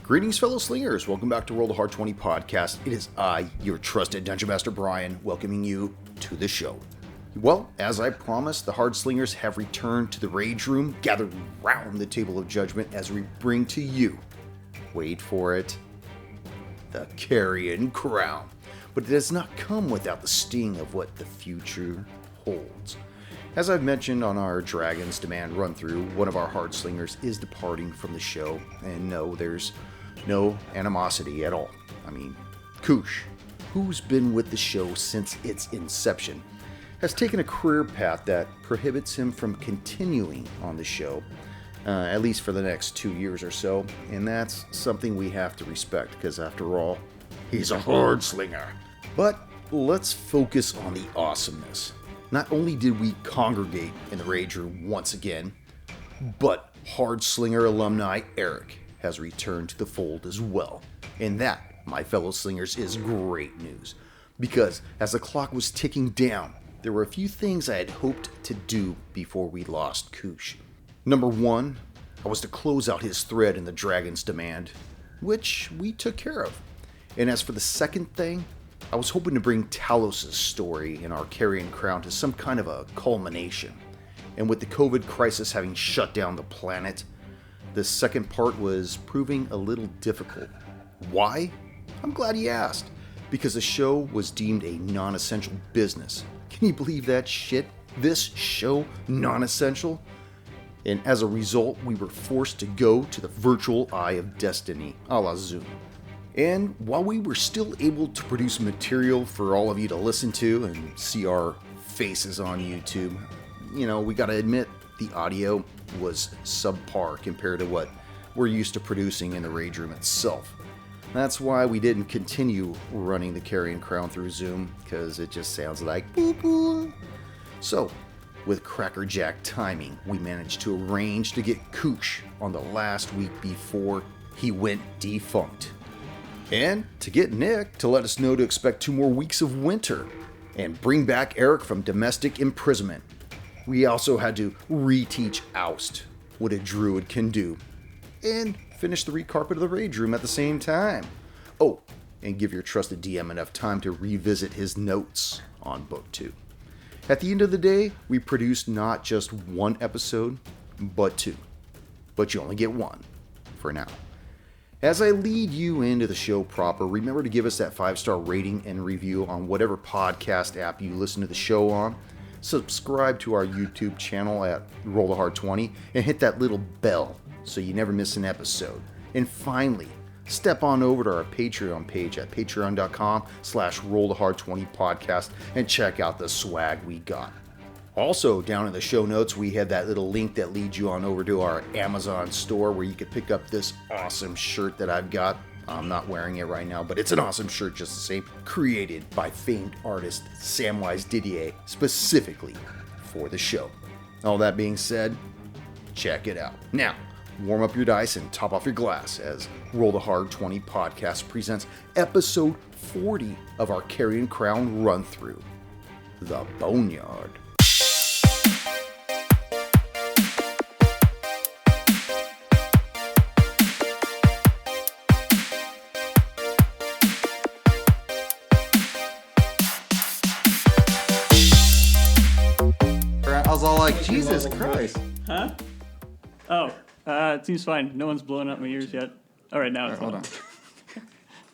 Greetings, fellow slingers. Welcome back to Roll the Hard 20 podcast. It is I, your trusted Dungeon Master Brian, welcoming you to the show. Well, as I promised, the Hard Slingers have returned to the Rage Room, gathered round the Table of Judgment as we bring to you, wait for it, the Carrion crown. But it does not come without the sting of what the future holds. As I've mentioned on our Dragon's Demand run-through, one of our Hard Slingers is departing from the show, and no, there's no animosity at all. I mean, Koosh, who's been with the show since its inception, has taken a career path that prohibits him from continuing on the show, at least for the next 2 years or so, and that's something we have to respect, because after all, he's a Hard Slinger. But let's focus on the awesomeness. Not only did we congregate in the Rage Room once again, but Hard Slinger alumni Eric has returned to the fold as well. And that, my fellow slingers, is great news. Because as the clock was ticking down, there were a few things I had hoped to do before we lost Koosh. Number one, I was to close out his thread in the Dragon's Demand, which we took care of. And as for the second thing, I was hoping to bring Talos' story in our Carrion crown to some kind of a culmination. And with the COVID crisis having shut down the planet, the second part was proving a little difficult. Why? I'm glad you asked. Because the show was deemed a non-essential business. Can you believe that shit? This show, non-essential? And as a result, we were forced to go to the virtual eye of destiny, a la Zoom. And while we were still able to produce material for all of you to listen to and see our faces on YouTube, we gotta admit the audio was subpar compared to what we're used to producing in the Rage Room itself. That's why we didn't continue running the Carrion Crown through Zoom, because it just sounds like boo-boo. So, with crackerjack timing, we managed to arrange to get Koosh on the last week before he went defunct. And to get Nick to let us know to expect 2 more weeks of winter, and bring back Eric from domestic imprisonment. We also had to reteach Oust what a druid can do, and finish the recarpet of the Rage Room at the same time. Oh, and give your trusted DM enough time to revisit his notes on Book 2. At the end of the day, we produced not just 1 episode, but 2. But you only get 1, for now. As I lead you into the show proper, remember to give us that 5-star rating and review on whatever podcast app you listen to the show on. Subscribe to our YouTube channel at Roll the Hard 20 and hit that little bell so you never miss an episode. And finally, step on over to our Patreon page at patreon.com/rollthehard20podcast and check out the swag we got. Also, down in the show notes, we have that little link that leads you on over to our Amazon store where you can pick up this awesome shirt that I've got. I'm not wearing it right now, but it's an awesome shirt just the same, created by famed artist Samwise Didier specifically for the show. All that being said, check it out. Now, warm up your dice and top off your glass as Roll the Hard 20 podcast presents episode 40 of our Carrion Crown run-through, the Boneyard. I was all like, Jesus Christ. Huh? Oh, it seems fine. No one's blowing up my ears yet. All right, now it's Hold on. on.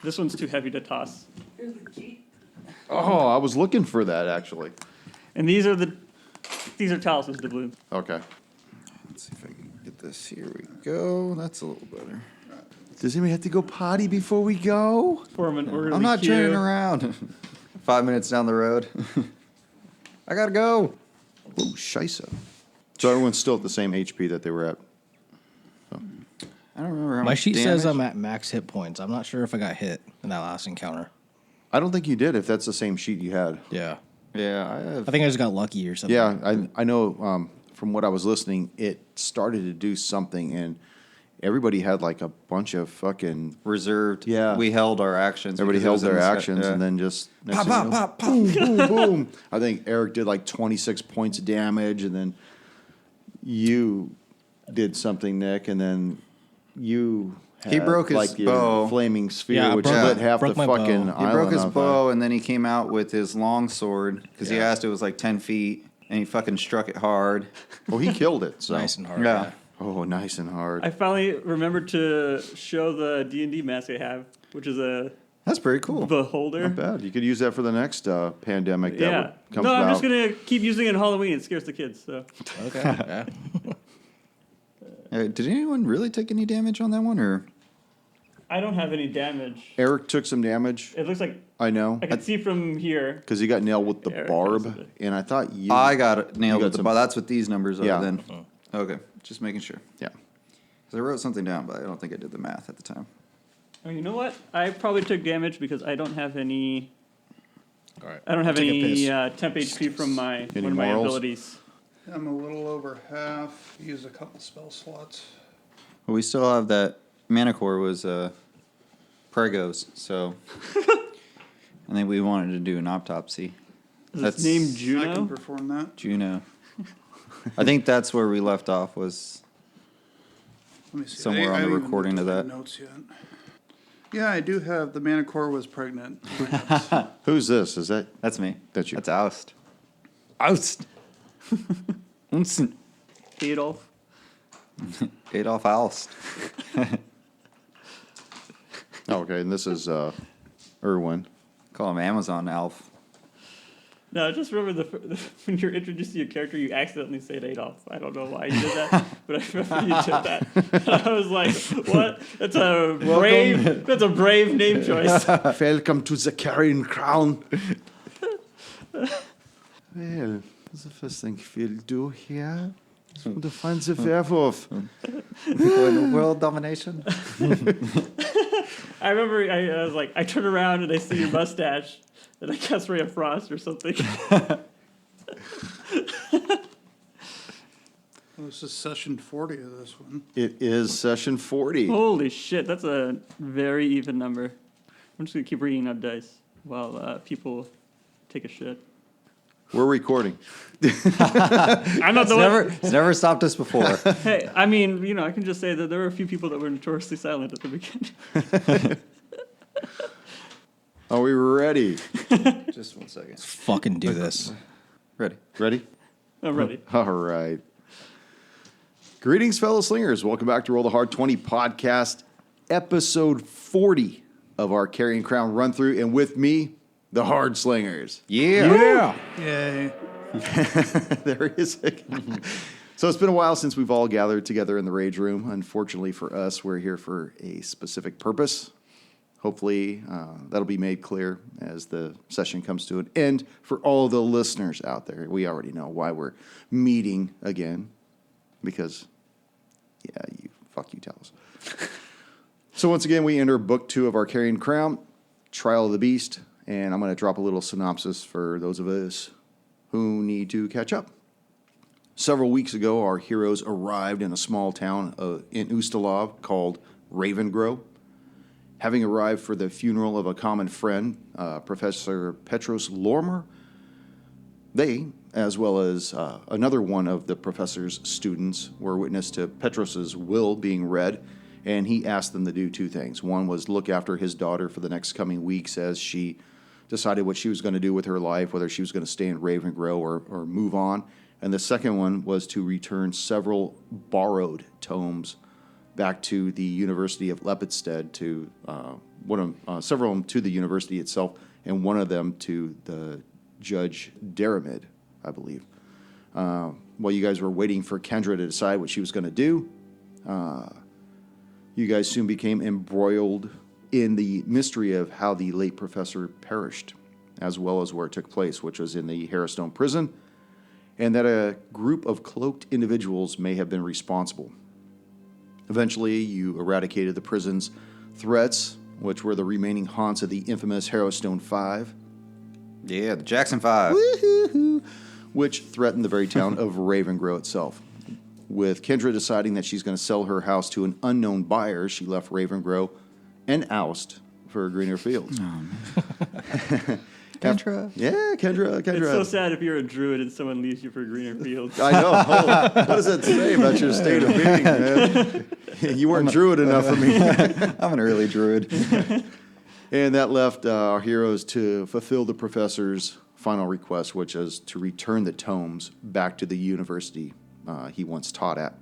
This one's too heavy to toss. Oh, I was looking for that actually. And these are Talos' doubloons. Okay. Let's see if I can get this. Here we go. That's a little better. Does anybody have to go potty before we go? Form an orderly I'm not queue. turning around. 5 minutes down the road. I gotta go. Oh, scheisse. So everyone's still at the same HP that they were at. I don't remember how My much sheet says damage. I'm at max hit points. I'm not sure if I got hit in that last encounter. I don't think you did if that's the same sheet you had. Yeah. Yeah, I have. I think I just got lucky or something. Yeah, I know from what I was listening, it started to do something, and everybody had like a bunch of fucking... reserved. Yeah. We held our actions. Everybody because it held was in their the sky- actions, yeah. and then just... next Pop, thing you pop, know, pop, pop. boom, boom, boom. I think Eric did like 26 points of damage, and then you did something, Nick, and then you He broke his like the bow. flaming sphere, Yeah, I which broke- lit half the broke my fucking bow. island He broke his on fire. bow, and then he came out with his long sword because he Yeah. asked it was like 10 feet, and he fucking struck it hard. Well, he killed it. So. Nice and hard. Yeah. Oh, nice and hard. I finally remembered to show the D&D mask I have, which is a That's pretty cool. beholder. Not bad. You could use that for the next pandemic that Yeah. comes No, I'm about. just gonna keep using it on Halloween. It scares the kids. So Okay. Yeah. Did anyone really take any damage on that one, or? I don't have any damage. Eric took some damage. It looks like I know. I can see from here. Because he got nailed with the Eric barb. has it. And I thought you. I got it nailed got with the some- ball. That's what these numbers are Yeah. then. Okay, just making sure. Yeah. 'Cause I wrote something down, but I don't think I did the math at the time. Oh, you know what? I probably took damage because I don't have any. All right. I don't have Take a any piss. temp HP from my Any one of my morals? abilities. I'm a little over half. Use a couple spell slots. But we still have that Manicore was Pregos, so I think we wanted to do an autopsy. Is That's- its name I can Juno? perform that. Juno. I think that's where we left off was Let me see. Somewhere on the haven't even recording looked of at that. my Notes yet. Yeah, I do have the Manicore was pregnant. Who's this? Is that. that's me. That's you. That's Oust. Oust. Unsen. Adolf. Adolf Oust. Oh, okay. And this is Erwin. Call him Amazon Alf. No, just remember when you're introduced to your character, you accidentally say Adolf. I don't know why you did that, but I remember you did that. I was like, "What? That's a brave. That's a brave name choice." Welcome to the Carrion Crown. Well, the first thing we'll do here is to find the werewolf. World domination. I remember I was like, I turn around and I see your mustache, and I guess Ray of Frost or something. This is session 40 of this one. It is session 40. Holy shit, that's a very even number. I'm just gonna keep reading up dice while people take a shit. We're recording. I'm not the one. It's never stopped us before. Hey, I mean, you know, I can just say that there were a few people that were notoriously silent at the beginning. Are we ready? Just 1 second. Let's fucking do this. Ready. Ready? I'm ready. All right. Greetings, fellow slingers. Welcome back to Roll the Hard 20 podcast, episode 40 of our Carrion Crown run through. And with me, the Hard Slingers. Yeah. Yay. There is. So it's been a while since we've all gathered together in the Rage Room. Unfortunately for us, we're here for a specific purpose. Hopefully, that'll be made clear as the session comes to an end. For all the listeners out there, we already know why we're meeting again. Because, yeah, fuck you, tell us. So once again, we enter book 2 of our Carrion Crown, Trial of the Beast. And I'm going to drop a little synopsis for those of us who need to catch up. Several weeks ago, our heroes arrived in a small town in Ustalov called Ravengrow. Having arrived for the funeral of a common friend, Professor Petros Lormer, they, as well as another one of the professor's students, were witness to Petros's will being read, and he asked them to do 2 things. One was look after his daughter for the next coming weeks as she decided what she was going to do with her life, whether she was going to stay in Ravengrow or move on. And the second one was to return several borrowed tomes back to the University of Lepidstead, to several of them to the university itself, and one of them to the Judge Daramid, I believe. While you guys were waiting for Kendra to decide what she was going to do, you guys soon became embroiled in the mystery of how the late professor perished, as well as where it took place, which was in the Harrowstone prison, and that a group of cloaked individuals may have been responsible. Eventually, you eradicated the prison's threats, which were the remaining haunts of the infamous Harrowstone 5. Yeah, the Jackson 5. Woo-hoo-hoo, which threatened the very town of Ravengrow itself. With Kendra deciding that she's going to sell her house to an unknown buyer, she left Ravengrow and Oust for greener fields. Kendra. Yeah, Kendra. It's so sad if you're a druid and someone leaves you for greener fields. I know. Oh, what does that say about your state of being, man? You weren't druid enough for me. I'm an early druid. And that left our heroes to fulfill the professor's final request, which is to return the tomes back to the university he once taught at.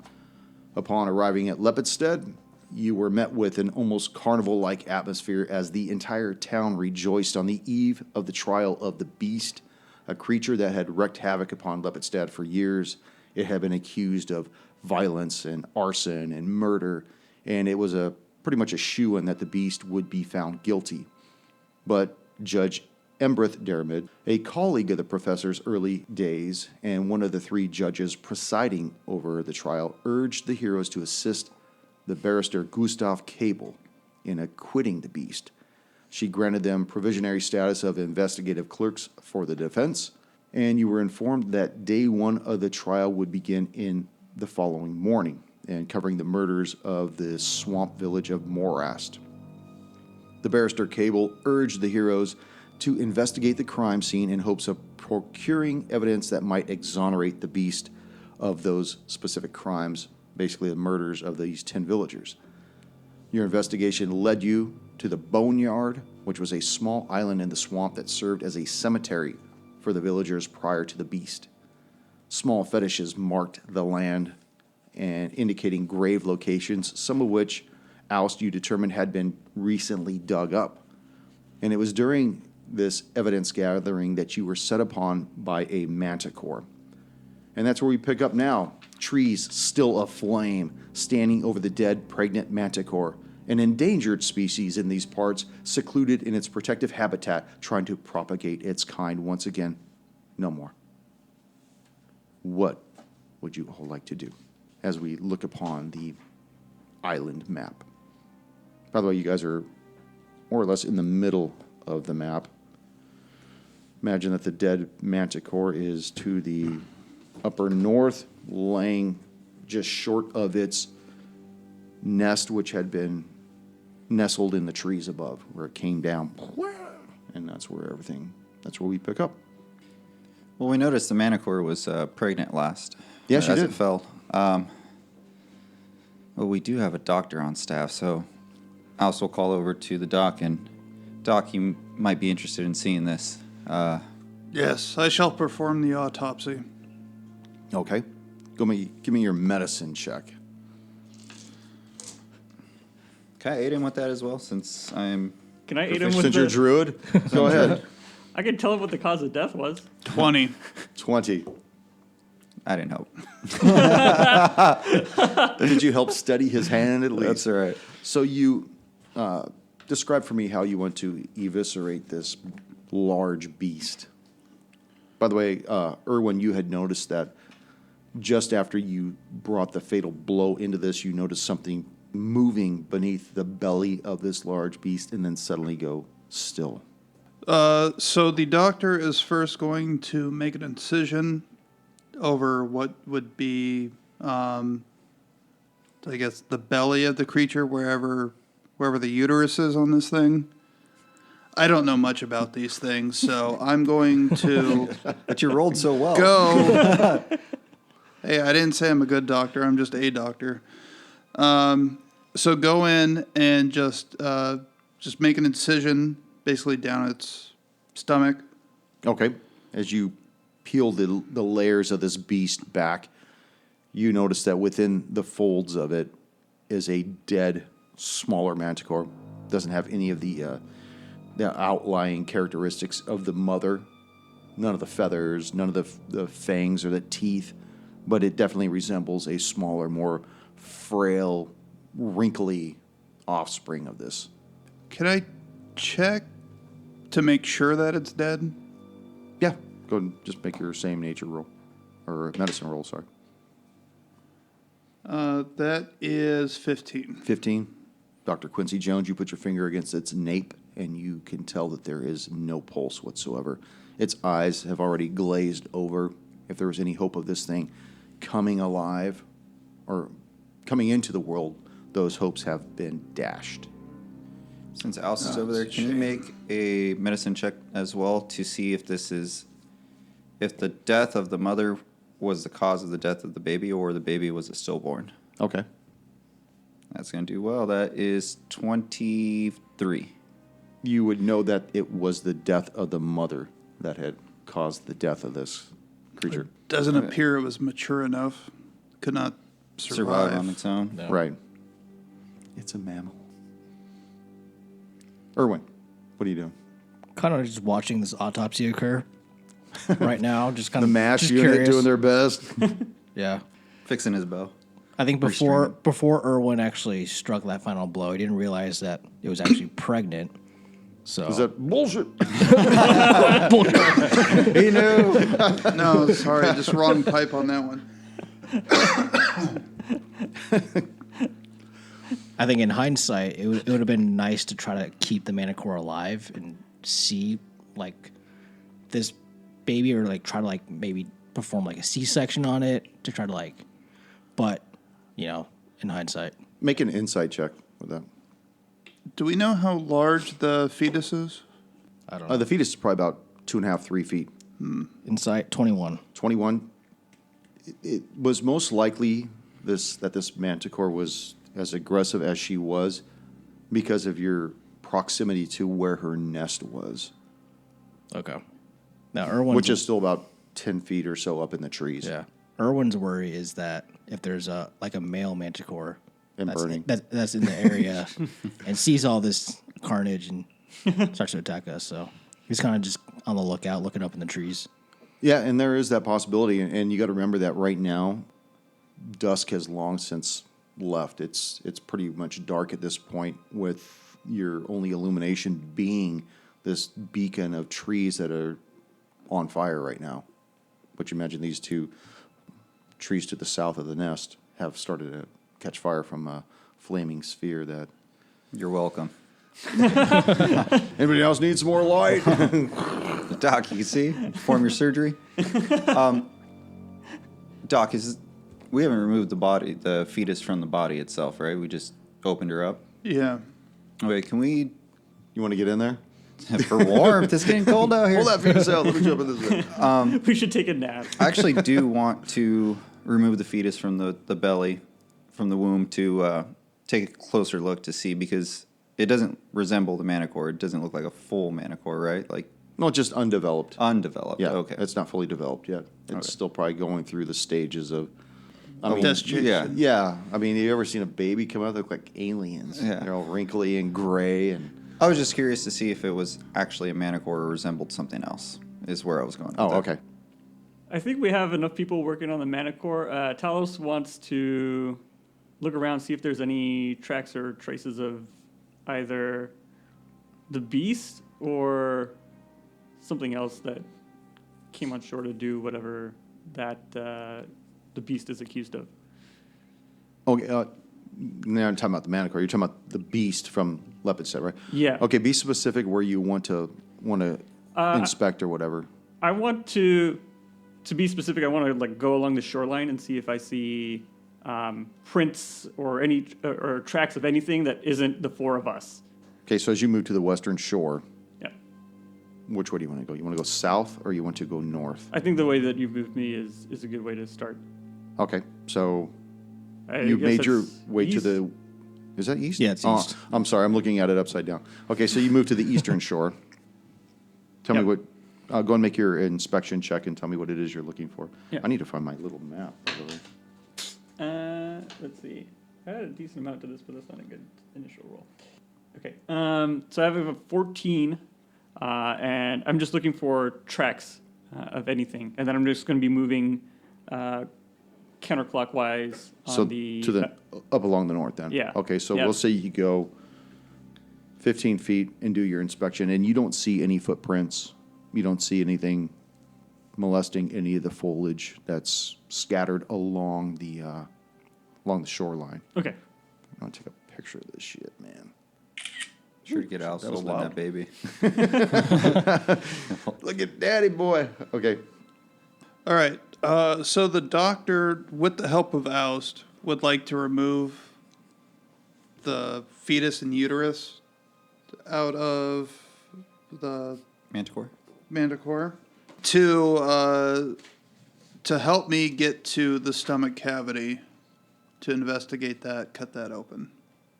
Upon arriving at Lepidstead, you were met with an almost carnival-like atmosphere as the entire town rejoiced on the eve of the trial of the Beast, a creature that had wreaked havoc upon Lepidstead for years. It had been accused of violence and arson and murder, and it was pretty much a shoo-in that the Beast would be found guilty. But Judge Embrith Dermid, a colleague of the professor's early days and one of the 3 judges presiding over the trial, urged the heroes to assist the barrister Gustav Cable in acquitting the Beast. She granted them provisionary status of investigative clerks for the defense, and you were informed that day 1 of the trial would begin in the following morning, and covering the murders of the swamp village of Morast. The barrister Cable urged the heroes to investigate the crime scene in hopes of procuring evidence that might exonerate the Beast of those specific crimes, basically the murders of these 10 villagers. Your investigation led you to the Boneyard, which was a small island in the swamp that served as a cemetery for the villagers prior to the Beast. Small fetishes marked the land and indicating grave locations, some of which you determined had been recently dug up. And it was during this evidence gathering that you were set upon by a manticore. And that's where we pick up now. Trees still aflame, standing over the dead pregnant manticore, an endangered species in these parts, secluded in its protective habitat, trying to propagate its kind once again. No more. What would you all like to do as we look upon the island map? By the way, you guys are more or less in the middle of the map. Imagine that the dead manticore is to the upper north, laying just short of its nest, which had been nestled in the trees above, where it came down. And that's where we pick up. Well, we noticed the manticore was pregnant last. Yeah, she as did. it fell. Well, we do have a doctor on staff, so I also call over to the doc, and Doc, you might be interested in seeing this. Yes, I shall perform the autopsy. Okay. Give me your medicine check. Can I aid him with that as well, since I'm... Can I aid him with Since you're the... druid, go ahead. I can tell him what the cause of death was. 20. 20. I didn't help. Did you help steady his hand at least? That's all right. So you describe for me how you want to eviscerate this large beast. By the way, Erwin, you had noticed that just after you brought the fatal blow into this, you noticed something moving beneath the belly of this large beast and then suddenly go still. So the doctor is first going to make an incision over what would be, I guess, the belly of the creature, wherever the uterus is on this thing. I don't know much about these things, so I'm going to But you rolled so well. go. Hey, I didn't say I'm a good doctor. I'm just a doctor. So go in and just make an incision basically down its stomach. Okay. As you peel the layers of this beast back, you notice that within the folds of it is a dead, smaller manticore. Doesn't have any of the outlying characteristics of the mother. None of the feathers, none of the fangs or the teeth, but it definitely resembles a smaller, more frail, wrinkly offspring of this. Can I check to make sure that it's dead? Yeah, go and just make your same nature roll, or medicine roll, sorry. That is 15. 15. Dr. Quincy Jones, you put your finger against its nape, and you can tell that there is no pulse whatsoever. Its eyes have already glazed over. If there was any hope of this thing coming alive or coming into the world, those hopes have been dashed. Since Alice is over there, can you make a medicine check as well to see if if the death of the mother was the cause of the death of the baby, or the baby was a stillborn? Okay. That's going to do well. That is 23. You would know that it was the death of the mother that had caused the death of this creature. Doesn't appear it was mature enough. Could not Survive on its own. No. Right. It's a mammal. Erwin, what are you doing? Kind of just watching this autopsy occur right now. Just kind The of MASH just unit curious. doing their best. Yeah. Fixing his bow. I think before Erwin actually struck that final blow, he didn't realize that it was actually pregnant. So Is that bullshit? He knew. No, sorry, just wrong pipe on that one. I think in hindsight, it would have been nice to try to keep the Manicore alive and see like this baby, or like try to like maybe perform like a C-section on it to try to like, but you know, in hindsight, Make an insight check with that. Do we know how large the fetus is? I don't know. The fetus is probably about 2.5, 3 feet. Insight 21. 21. It was most likely that this manticore was as aggressive as she was because of your proximity to where her nest was, Okay. Now Erwin's which is still about 10 feet or so up in the trees. yeah. Erwin's worry is that if there's a male manticore And burning. that's in the area and sees all this carnage and starts to attack us, so he's kind of just on the lookout, looking up in the trees. Yeah, and there is that possibility, and you got to remember that right now, dusk has long since left. It's pretty much dark at this point, with your only illumination being this beacon of trees that are on fire right now. But you imagine these two trees to the south of the nest have started to catch fire from a flaming sphere that... You're welcome. Anybody else need some more light? Doc, you can see? Perform your surgery. Doc, we haven't removed the fetus from the body itself, right? We just opened her up. Yeah. Okay, can we, You want to get in there? for warmth, it's getting cold out here. Pull that fetus out. Let me jump in this way. We should take a nap. I actually do want to remove the fetus from the belly, from the womb, to take a closer look to see, because it doesn't resemble the manicore. It doesn't look like a full manicore, right? Like No, just undeveloped. undeveloped. Yeah, Okay. it's not fully developed yet. It's still probably going through the stages of... Gestation. yeah. Yeah, I mean, have you ever seen a baby come out? They look like aliens. Yeah. They're all wrinkly and gray, and I was just curious to see if it was actually a manicore or resembled something else, is where I was going with that. okay. I think we have enough people working on the Manicore. Talos wants to look around, see if there's any tracks or traces of either the beast or something else that came on shore to do whatever that the beast is accused of. Okay, now I'm talking about the manicore. You're talking about the beast from Leopard Set, right? Yeah. Okay, be specific where you want to inspect or whatever. I want to be specific. I want to like go along the shoreline and see if I see prints or any or tracks of anything that isn't the four of us. Okay, so as you move to the western shore, Yeah. which way do you want to go? You want to go south or you want to go north? I think the way that you moved me is a good way to start. Okay, so I you guess made your that's way to east. the... Is that east? Yeah, it's east. I'm sorry, I'm looking at it upside down. Okay, so you move to the eastern shore. Tell me Yep. what... go and make your inspection check and tell me what it is you're looking for. Yeah. I need to find my little map. by the way. Let's see. I had a decent amount to this, but that's not a good initial roll. Okay. So I have a 14, and I'm just looking for tracks of anything, and then I'm just going to be moving counterclockwise on So the to the up along the north then. Yeah. Okay, so Yeah. we'll say you go 15 feet and do your inspection, and you don't see any footprints. You don't see anything molesting any of the foliage that's scattered along the shoreline. Okay. I'm gonna take a picture of this shit, man. Sure to get Alice That was holding loud. that baby. Look at daddy boy. Okay. All right. So the doctor, with the help of Oust, would like to remove the fetus and uterus out of the Manticore. to help me get to the stomach cavity to investigate that, cut that open.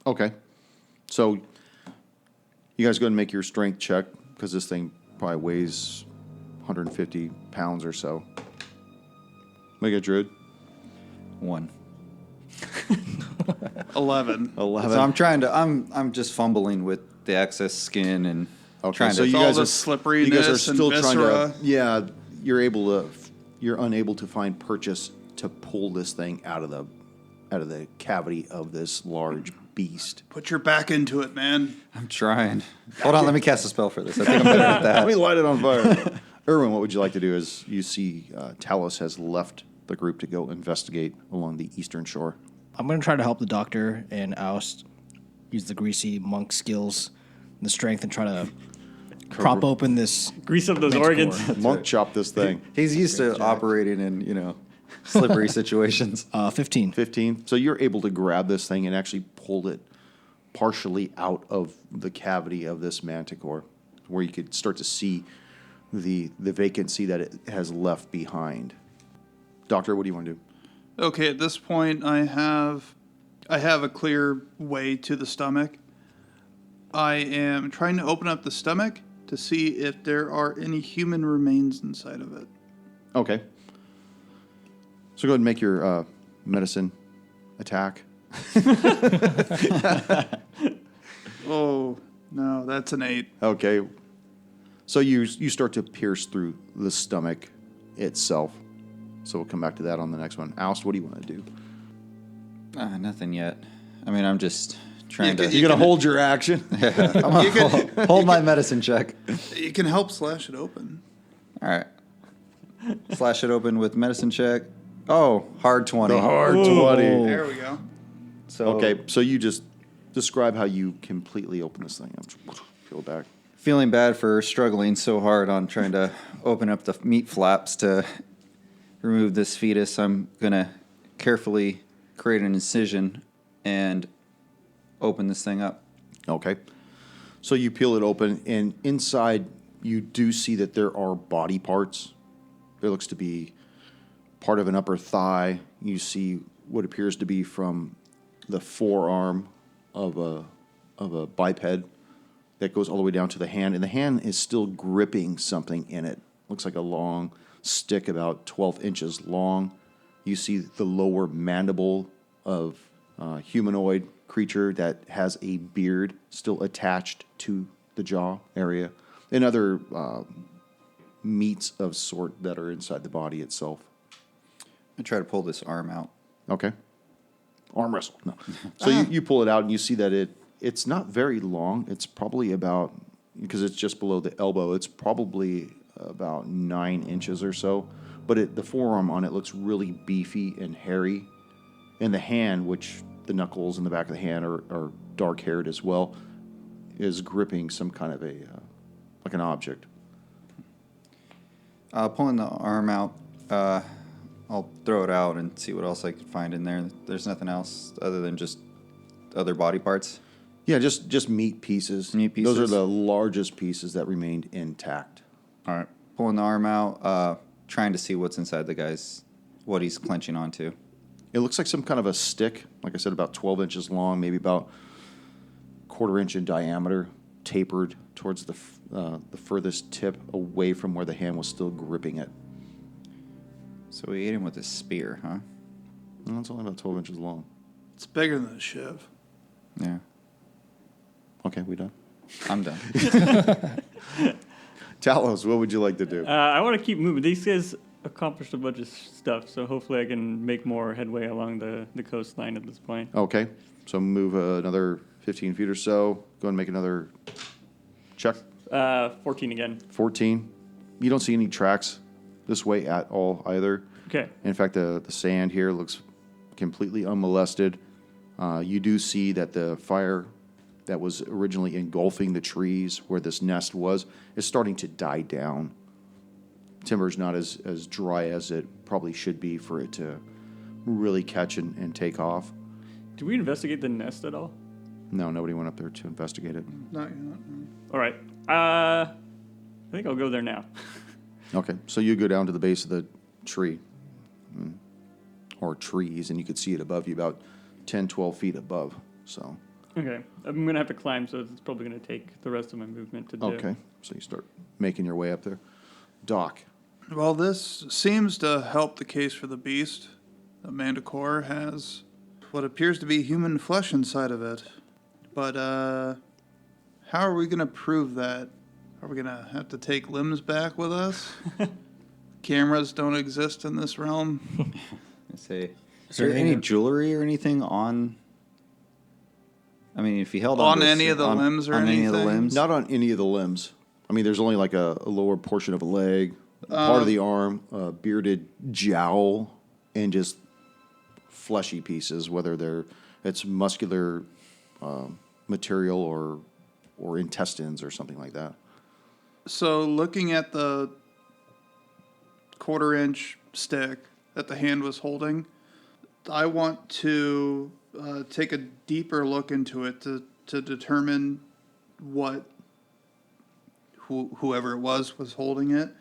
Okay. So you guys go ahead and make your strength check because this thing probably weighs 150 pounds or so. Make it, Druid. 1. 11. 11. So I'm just fumbling with the excess skin and trying so to. you all guys the are slipperiness you guys are and still trying viscera. to. Yeah, you're unable to find purchase to pull this thing out of the cavity of this large beast. Put your back into it, man. I'm trying. Hold on, let me cast a spell for this. I think I'm better at Let me that. light it on fire. Erwin, what would you like to do? As you see, Talos has left the group to go investigate along the eastern shore. I'm going to try to help the doctor and Oust use the greasy monk skills and the strength and try to prop open this. Grease up those Manticore. organs. Monk chop this thing. He's used to operating in, slippery situations. 15. 15. So you're able to grab this thing and actually pull it partially out of the cavity of this manticore, where you could start to see the vacancy that it has left behind. Doctor, what do you want to do? Okay, at this point, I have a clear way to the stomach. I am trying to open up the stomach to see if there are any human remains inside of it. Okay. So go ahead and make your medicine attack. Oh, no, that's an 8. Okay. So you start to pierce through the stomach itself. So we'll come back to that on the next one. Oust, what do you want to do? Nothing yet. I mean, I'm just trying to You're going to hold your action? hold my medicine check. You can help slash it open. All right. Slash it open with medicine check. Oh, hard 20. The hard 20. There we go. So Okay, so you just describe how you completely open this thing up. Peel it back. feeling bad for struggling so hard on trying to open up the meat flaps to remove this fetus. I'm going to carefully create an incision and open this thing up. Okay. So you peel it open, and inside you do see that there are body parts. There looks to be part of an upper thigh. You see what appears to be from the forearm of a biped that goes all the way down to the hand, and the hand is still gripping something in it. Looks like a long stick about 12 inches long. You see the lower mandible of a humanoid creature that has a beard still attached to the jaw area, and other meats of sort that are inside the body itself. I try to pull this arm out. Okay. Arm wrestle. No. So you pull it out, and you see that it's not very long. It's probably about, because it's just below the elbow, it's probably about 9 inches or so. But the forearm on it looks really beefy and hairy. And the hand, which the knuckles in the back of the hand are dark-haired as well, is gripping some kind of like an object. Pulling the arm out, I'll throw it out and see what else I can find in there. There's nothing else other than just other body parts. Yeah, just meat pieces. Meat pieces. Those are the largest pieces that remained intact. All right. Pulling the arm out, trying to see what's inside the guy's, what he's clenching onto. It looks like some kind of a stick, like I said, about 12 inches long, maybe about quarter inch in diameter, tapered towards the furthest tip away from where the hand was still gripping it. So we ate him with a spear, huh? No, it's only about 12 inches long. It's bigger than a shiv. Yeah. Okay, we done? I'm done. Talos, what would you like to do? I want to keep moving. These guys accomplished a bunch of stuff, so hopefully I can make more headway along the coastline at this point. Okay, so move another 15 feet or so. Go ahead and make another check. 14 again. 14. You don't see any tracks this way at all either. Okay. In fact, the sand here looks completely unmolested. You do see that the fire that was originally engulfing the trees where this nest was is starting to die down. Timber's not as dry as it probably should be for it to really catch and take off. Did we investigate the nest at all? No, nobody went up there to investigate it. Not yet. No. All right. I think I'll go there now. Okay, so you go down to the base of the tree, or trees, and you could see it above you, about 10, 12 feet above. So, Okay. I'm going to have to climb, so it's probably going to take the rest of my movement to do. okay, so you start making your way up there. Doc, Well, this seems to help the case for the beast. The manticore has what appears to be human flesh inside of it. But how are we going to prove that? Are we going to have to take limbs back with us? Cameras don't exist in this realm. I say, is there there any anything- jewelry or anything on? I mean, if he held On to any of the limbs or on any of the anything? limbs, not on any of the limbs. I mean, there's only like a lower portion of a leg, part of the arm, a bearded jowl, and just fleshy pieces, whether it's muscular material or intestines or something like that. So looking at the 1/4-inch stick that the hand was holding, I want to take a deeper look into it to determine what whoever it was holding it.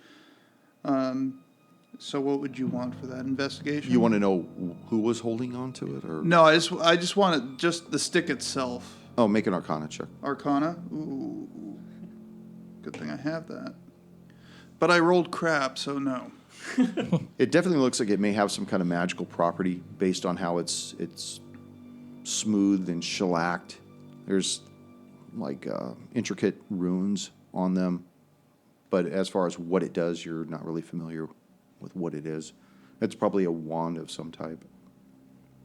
So what would you want for that investigation? You want to know who was holding on to it, or No, I just want it, just the stick itself. Oh, make an Arcana check. Arcana? Ooh. Good thing I have that. But I rolled crap, so no. It definitely looks like it may have some kind of magical property based on how it's smooth and shellacked. There's like intricate runes on them, but as far as what it does, you're not really familiar with what it is. It's probably a wand of some type.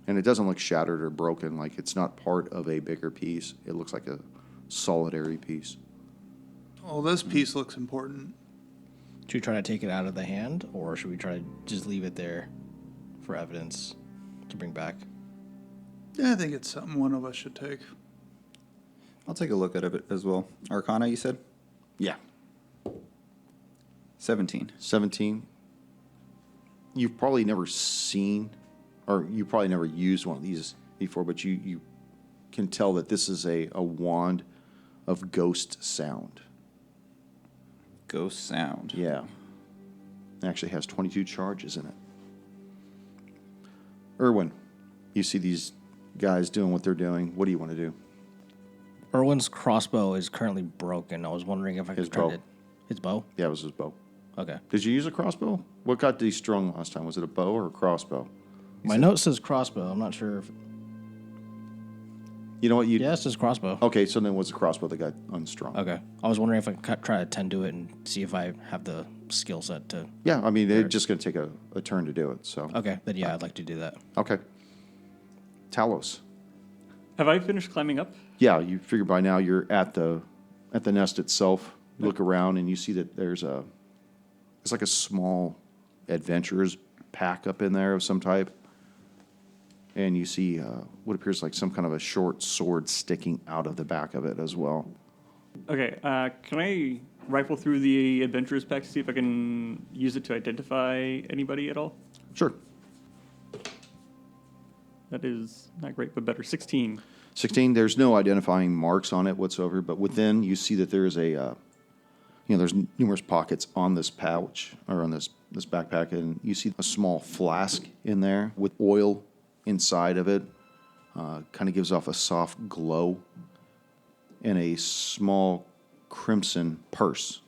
And it doesn't look shattered or broken, like it's not part of a bigger piece. It looks like a solitary piece. Oh, this piece looks important. Should we try to take it out of the hand, or should we try to just leave it there for evidence to bring back? Yeah, I think it's something one of us should take. I'll take a look at it as well. Arcana, you said? Yeah. 17. 17. You've probably never seen, or you probably never used one of these before, but you can tell that this is a wand of ghost sound. Ghost sound. Yeah. It actually has 22 charges in it. Erwin, you see these guys doing what they're doing. What do you want to do? Erwin's crossbow is currently broken. I was wondering if I His could try bow. to... His bow? Yeah, it was his bow. Okay. Did you use a crossbow? What got destrung last time? Was it a bow or a crossbow? My note says crossbow. I'm not sure if... You know what? Yeah, it says crossbow. Okay, so then it was a crossbow that got unstrung. Okay. I was wondering if I could try to tend to it and see if I have the skill set to... Yeah, I mean, they're just going to take a turn to do it, so. Okay, then yeah, I'd like to do that. Okay. Talos. Have I finished climbing up? Yeah, you figure by now you're at the nest itself. You look around and you see that it's like a small adventurer's pack up in there of some type. And you see what appears like some kind of a short sword sticking out of the back of it as well. Okay, can I rifle through the adventurer's pack to see if I can use it to identify anybody at all? Sure. That is not great, but better. 16. 16, there's no identifying marks on it whatsoever, but within you see that there is there's numerous pockets on this pouch or on this backpack, and you see a small flask in there with oil inside of it. Kind of gives off a soft glow, and a small crimson purse,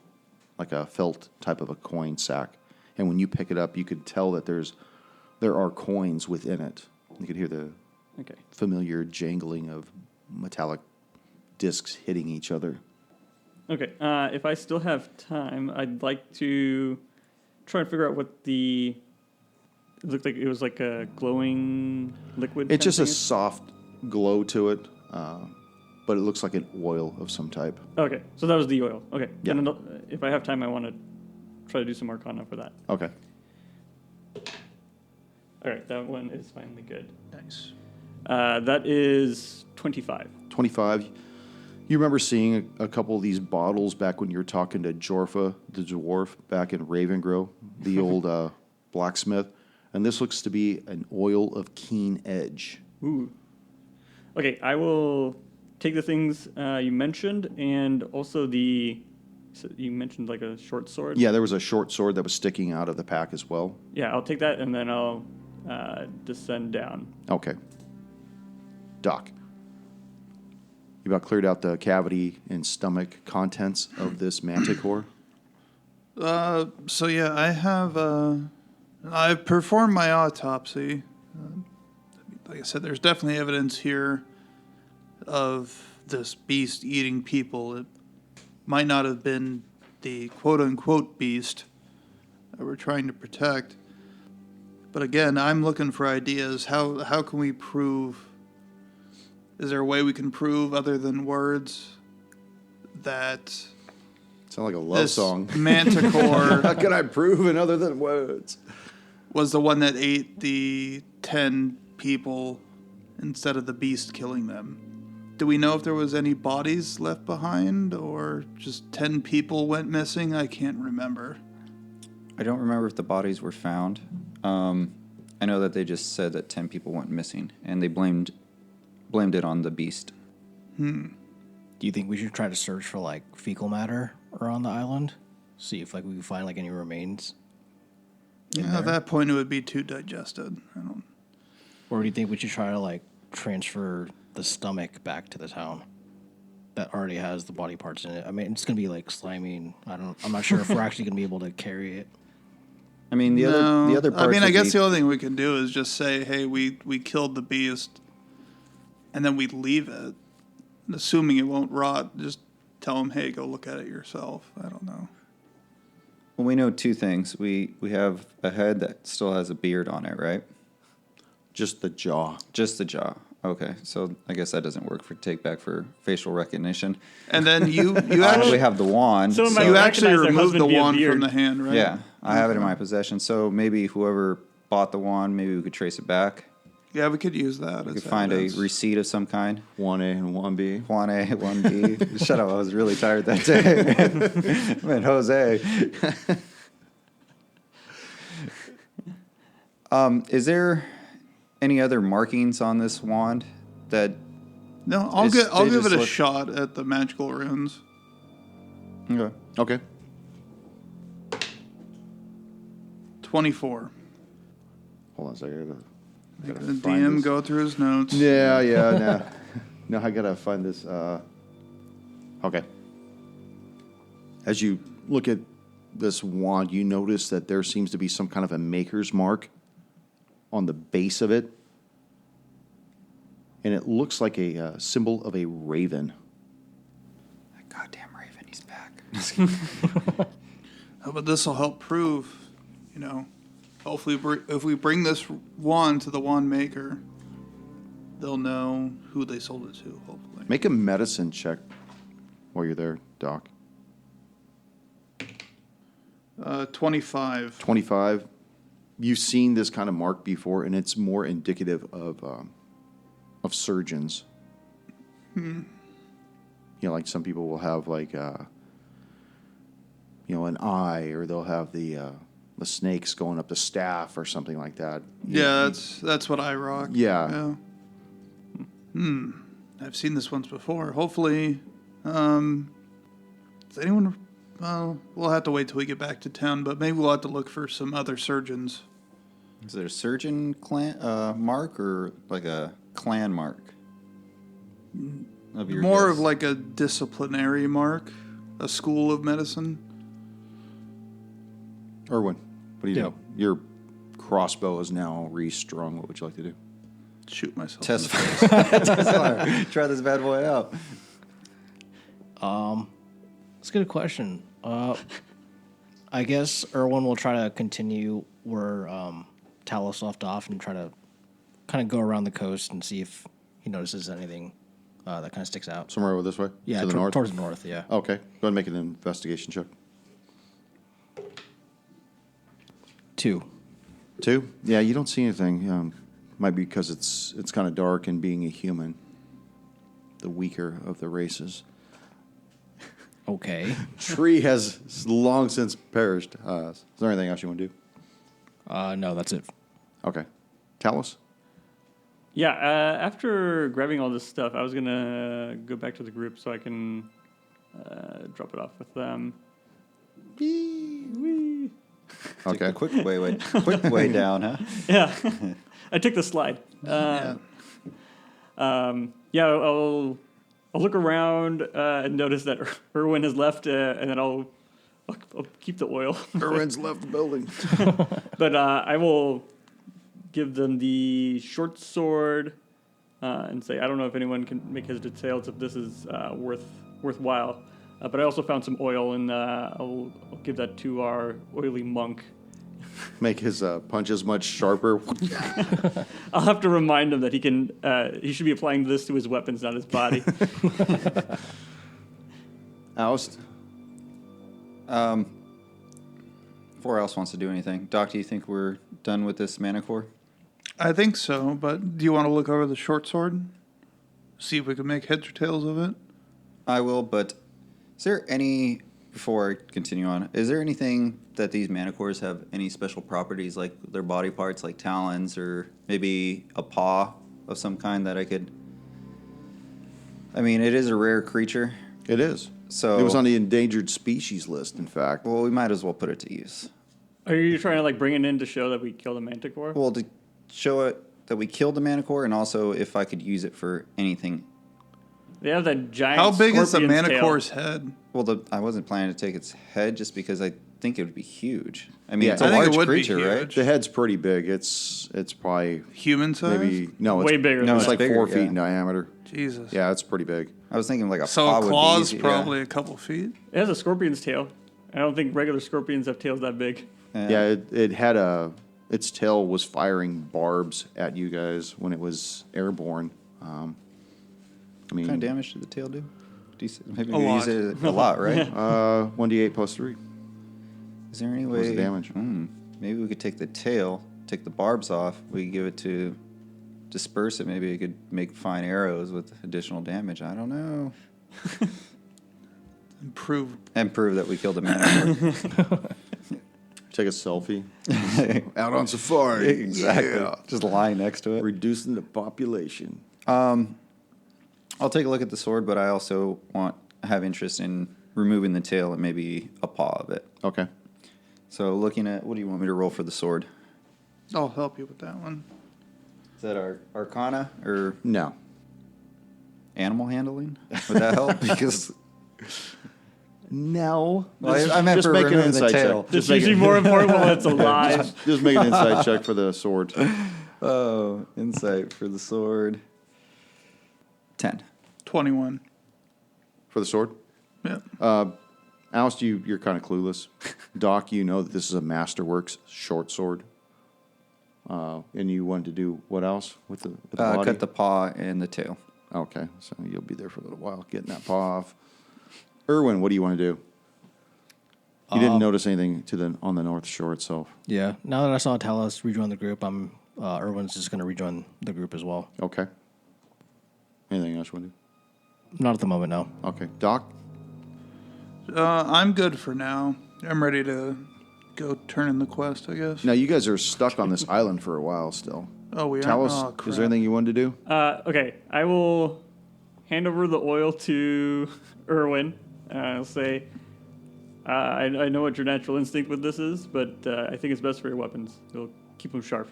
like a felt type of a coin sack. And when you pick it up, you could tell that there are coins within it. You could hear the Okay. familiar jangling of metallic discs hitting each other. Okay, if I still have time, I'd like to try and figure out what it looked like. It was like a glowing liquid. It's kind of just a thing? soft glow to it, but it looks like an oil of some type. Okay, so that was the oil. Okay, Yeah. then if I have time, I want to try to do some Arcana for that. Okay. All right, that one is finally good. Nice. That is 25. 25. You remember seeing a couple of these bottles back when you were talking to Jorfa, the dwarf, back in Ravengrow, the old blacksmith. And this looks to be an oil of keen edge. Ooh. Okay, I will take the things you mentioned, and also so you mentioned like a short sword. Yeah, there was a short sword that was sticking out of the pack as well. Yeah, I'll take that, and then I'll descend down. Okay. Doc, you about cleared out the cavity and stomach contents of this manticore? So yeah, I've performed my autopsy. Like I said, there's definitely evidence here of this beast eating people. It might not have been the quote-unquote beast that we're trying to protect. But again, I'm looking for ideas. How can we prove... Is there a way we can prove, other than words, that Sound like a love this song. manticore How can I prove it other than words? was the one that ate the 10 people instead of the beast killing them? Do we know if there was any bodies left behind, or just 10 people went missing? I can't remember. I don't remember if the bodies were found. I know that they just said that 10 people went missing, and they blamed it on the beast. Do you think we should try to search for like fecal matter around the island? See if like we can find like any remains? Yeah, at that point it would be too digested. I don't. Or do you think we should try to like transfer the stomach back to the town that already has the body parts in it? I mean, it's gonna be like slimy. And I'm not sure if we're actually gonna be able to carry it. I mean, the other parts. I mean, I would guess be- the only thing we can do is just say, "Hey, we killed the beast," and then we leave it, and assuming it won't rot. Just tell them, "Hey, go look at it yourself." I don't know. Well, we know two things. We have a head that still has a beard on it, right? Just the jaw. Just the jaw. Okay, so I guess that doesn't work for take back for facial recognition. And then you I actually have the wand. So so- might you actually recognize their removed the husband via wand beard. from the hand, right? Yeah, I have it in my possession. So maybe whoever bought the wand, maybe we could trace it back. Yeah, we could use that. We as could find evidence. a receipt of some kind. 1A and 1B. 1A, 1B. Shut up, I was really tired that day. I meant Jose. Is there any other markings on this wand that... No, I'll It's- I'll they give just it a look- shot at the magical runes. Okay. Okay. 24. Hold on a second. I Make gotta the find DM this. go through his notes. Yeah. No, I gotta find this. Okay. As you look at this wand, you notice that there seems to be some kind of a maker's mark on the base of it. And it looks like a symbol of a raven. That goddamn raven, he's back. But this will help prove, hopefully if we bring this wand to the wand maker, they'll know who they sold it to, hopefully. Make a medicine check while you're there, Doc. 25. 25. You've seen this kind of mark before, and it's more indicative of surgeons. Like some people will have like an eye, or they'll have the snakes going up the staff or something like that. Yeah, that's what I rock. Yeah. I've seen this once before. Hopefully, does anyone? Well, we'll have to wait till we get back to town, but maybe we'll have to look for some other surgeons. Is there a surgeon clan mark or like a clan mark? Of your More guess? of like a disciplinary mark, a school of medicine. Erwin, what do you Yeah. do? Your crossbow is now restrung. What would you like to do? Shoot myself. test fire. Try this bad boy out. That's a good question. I guess Erwin will try to continue where Talos left off and try to kind of go around the coast and see if he notices anything that kind of sticks out. Somewhere over this way? Yeah, To the north? towards the north, yeah. Okay. Go ahead and make an investigation check. 2. 2? Yeah, you don't see anything. Might be because it's kind of dark, and being a human, the weaker of the races. Okay. Tree has long since perished. Is there anything else you want to do? No, that's it. Okay. Talos? Yeah, after grabbing all this stuff, I was going to go back to the group so I can drop it off with them. Whee! Take Okay. the quick way down, huh? Yeah, I took the slide. I'll look around and notice that Erwin has left, and then I'll keep the oil. Erwin's left the building. But I will give them the short sword and say, I don't know if anyone can make his details if this is worthwhile. But I also found some oil, and I'll give that to our oily monk. Make his punches much sharper. I'll have to remind him that he should be applying this to his weapons, not his body. Oust. Before else wants to do anything, Doc, do you think we're done with this mana core? I think so, but do you want to look over the short sword? See if we can make heads or tails of it? I will, but is there any, before I continue on, is there anything that these mana cores have any special properties, like their body parts, like talons, or maybe a paw of some kind that I could... I mean, it is a rare creature. It is. So It was on the endangered species list, in fact. Well, we might as well put it to use. Are you trying to bring it in to show that we killed a manticore? Well, to show it that we killed the manicore, and also if I could use it for anything. They have that giant. How big is the scorpion's tail. manicore's head? Well, I wasn't planning to take its head just because I think it would be huge. I mean, Yeah, it's I a think it large would be creature, right? huge. The head's pretty big. It's probably Human size? maybe no, it's Way bigger No, than It's that. like bigger, 4 feet yeah. in diameter. Jesus. Yeah, it's pretty big. I was thinking like a So paw a would be claw's easy, probably a couple feet. It has a scorpion's tail. I don't think regular scorpions have tails that big. Yeah, it had its tail was firing barbs at you guys when it was airborne. I mean, What kind of damage did the tail do? Decent. Maybe A we lot. use it a lot, right? 1d8 plus 3. Is there any What was way? the damage? Maybe we could take the tail, take the barbs off. We could give it to disperse it. Maybe it could make fine arrows with additional damage. I don't know. Improve. And prove that we killed a man. Take a selfie. Out on safari. Exactly. Yeah. Just lying next to it. Reducing the population. I'll take a look at the sword, but I also have interest in removing the tail and maybe a paw of it. Okay. So looking at, what do you want me to roll for the sword? I'll help you with that one. Is that our Arcana or No. animal handling? Would that help? Because No. well, I meant just for make an removing the insight tail. check. It's usually more important when it's alive. Just make an insight check for the sword. Oh, insight for the sword. 10. 21. For the sword? Yeah. Oust, you're kind of clueless. Doc, you know that this is a Masterworks short sword. And you wanted to do what else with the body? Cut the paw and the tail. Okay, so you'll be there for a little while getting that paw off. Erwin, what do you want to do? You didn't notice anything on the North Shore itself. Yeah. Now that I saw Talos rejoin the group, Erwin's just going to rejoin the group as well. Okay. Anything else you want to do? Not at the moment, no. Okay. Doc? I'm good for now. I'm ready to go turn in the quest, I guess. Now, you guys are stuck on this island for a while still. Oh, we are? Talos, Oh, is crap. there anything you wanted to do? Okay, I will hand over the oil to Erwin. I'll say, I know what your natural instinct with this is, but I think it's best for your weapons. It'll keep them sharp.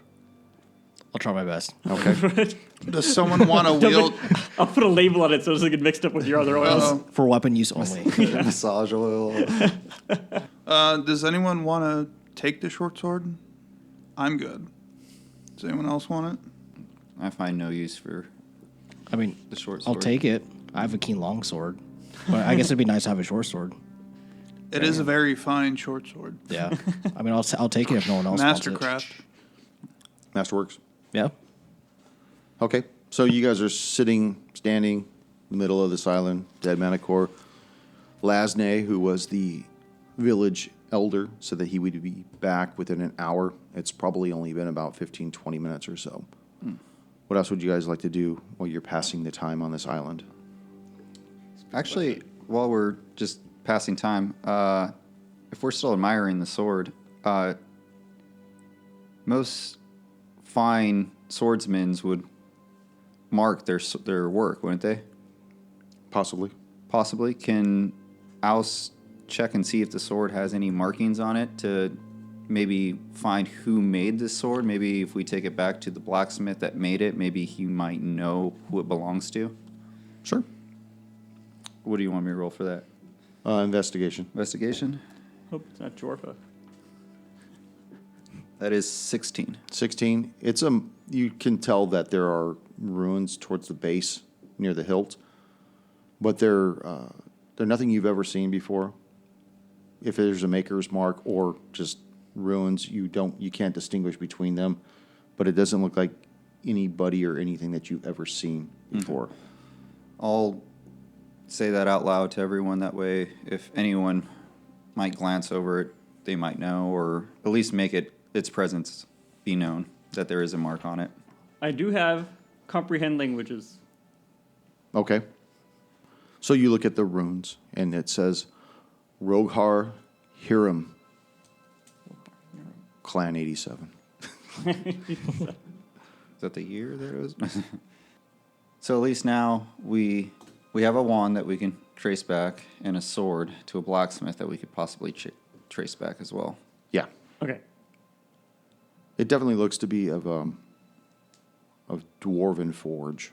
I'll try my best. Okay. Does someone want to wield... I'll put a label on it so it doesn't get mixed up with your other oils. Uh-oh. For weapon use only. Massage oil. Does anyone want to take the short sword? I'm good. Does anyone else want it? I find no use for I mean, the short I'll sword. take it. I have a keen long sword. But I guess it'd be nice to have a short sword. It is a very fine short sword. Yeah. I mean, I'll take it if no one else wants it. Mastercraft. Masterworks. Yeah. Okay. So you guys are standing in the middle of this island, dead Manicore. Lasney, who was the village elder, said that he would be back within an hour. It's probably only been about 15, 20 minutes or so. What else would you guys like to do while you're passing the time on this island? Actually, while we're just passing time, if we're still admiring the sword, most fine swordsmen would mark their work, wouldn't they? Possibly. Possibly. Can Alice check and see if the sword has any markings on it to maybe find who made this sword? Maybe if we take it back to the blacksmith that made it, maybe he might know who it belongs to. Sure. What do you want me to roll for that? Investigation. Investigation? Hope it's not Jorfa. That is 16. 16. It's you can tell that there are ruins towards the base near the hilt, but they're nothing you've ever seen before. If there's a maker's mark or just ruins, you can't distinguish between them, but it doesn't look like anybody or anything that you've ever seen before. I'll say that out loud to everyone. That way, if anyone might glance over it, they might know, or at least make its presence be known that there is a mark on it. I do have comprehend languages. Okay. So you look at the runes, and it says Roghar Hiram, Clan 87. Is that the year there is? So at least now we have a wand that we can trace back and a sword to a blacksmith that we could possibly trace back as well. Yeah. Okay. It definitely looks to be of dwarven forge.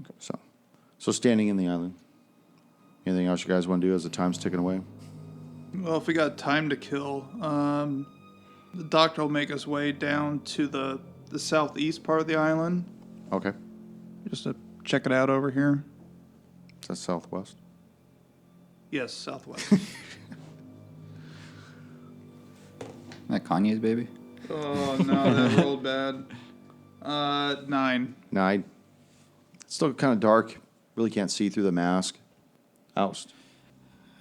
Okay. So standing in the island. Anything else you guys want to do as the time's ticking away? Well, if we got time to kill, the doctor will make his way down to the southeast part of the island, Okay. just to check it out over here. Is that southwest? Yes, southwest. That Kanye's baby? Oh, no, that rolled bad. 9. 9. It's still kind of dark. Really can't see through the mask. Oust.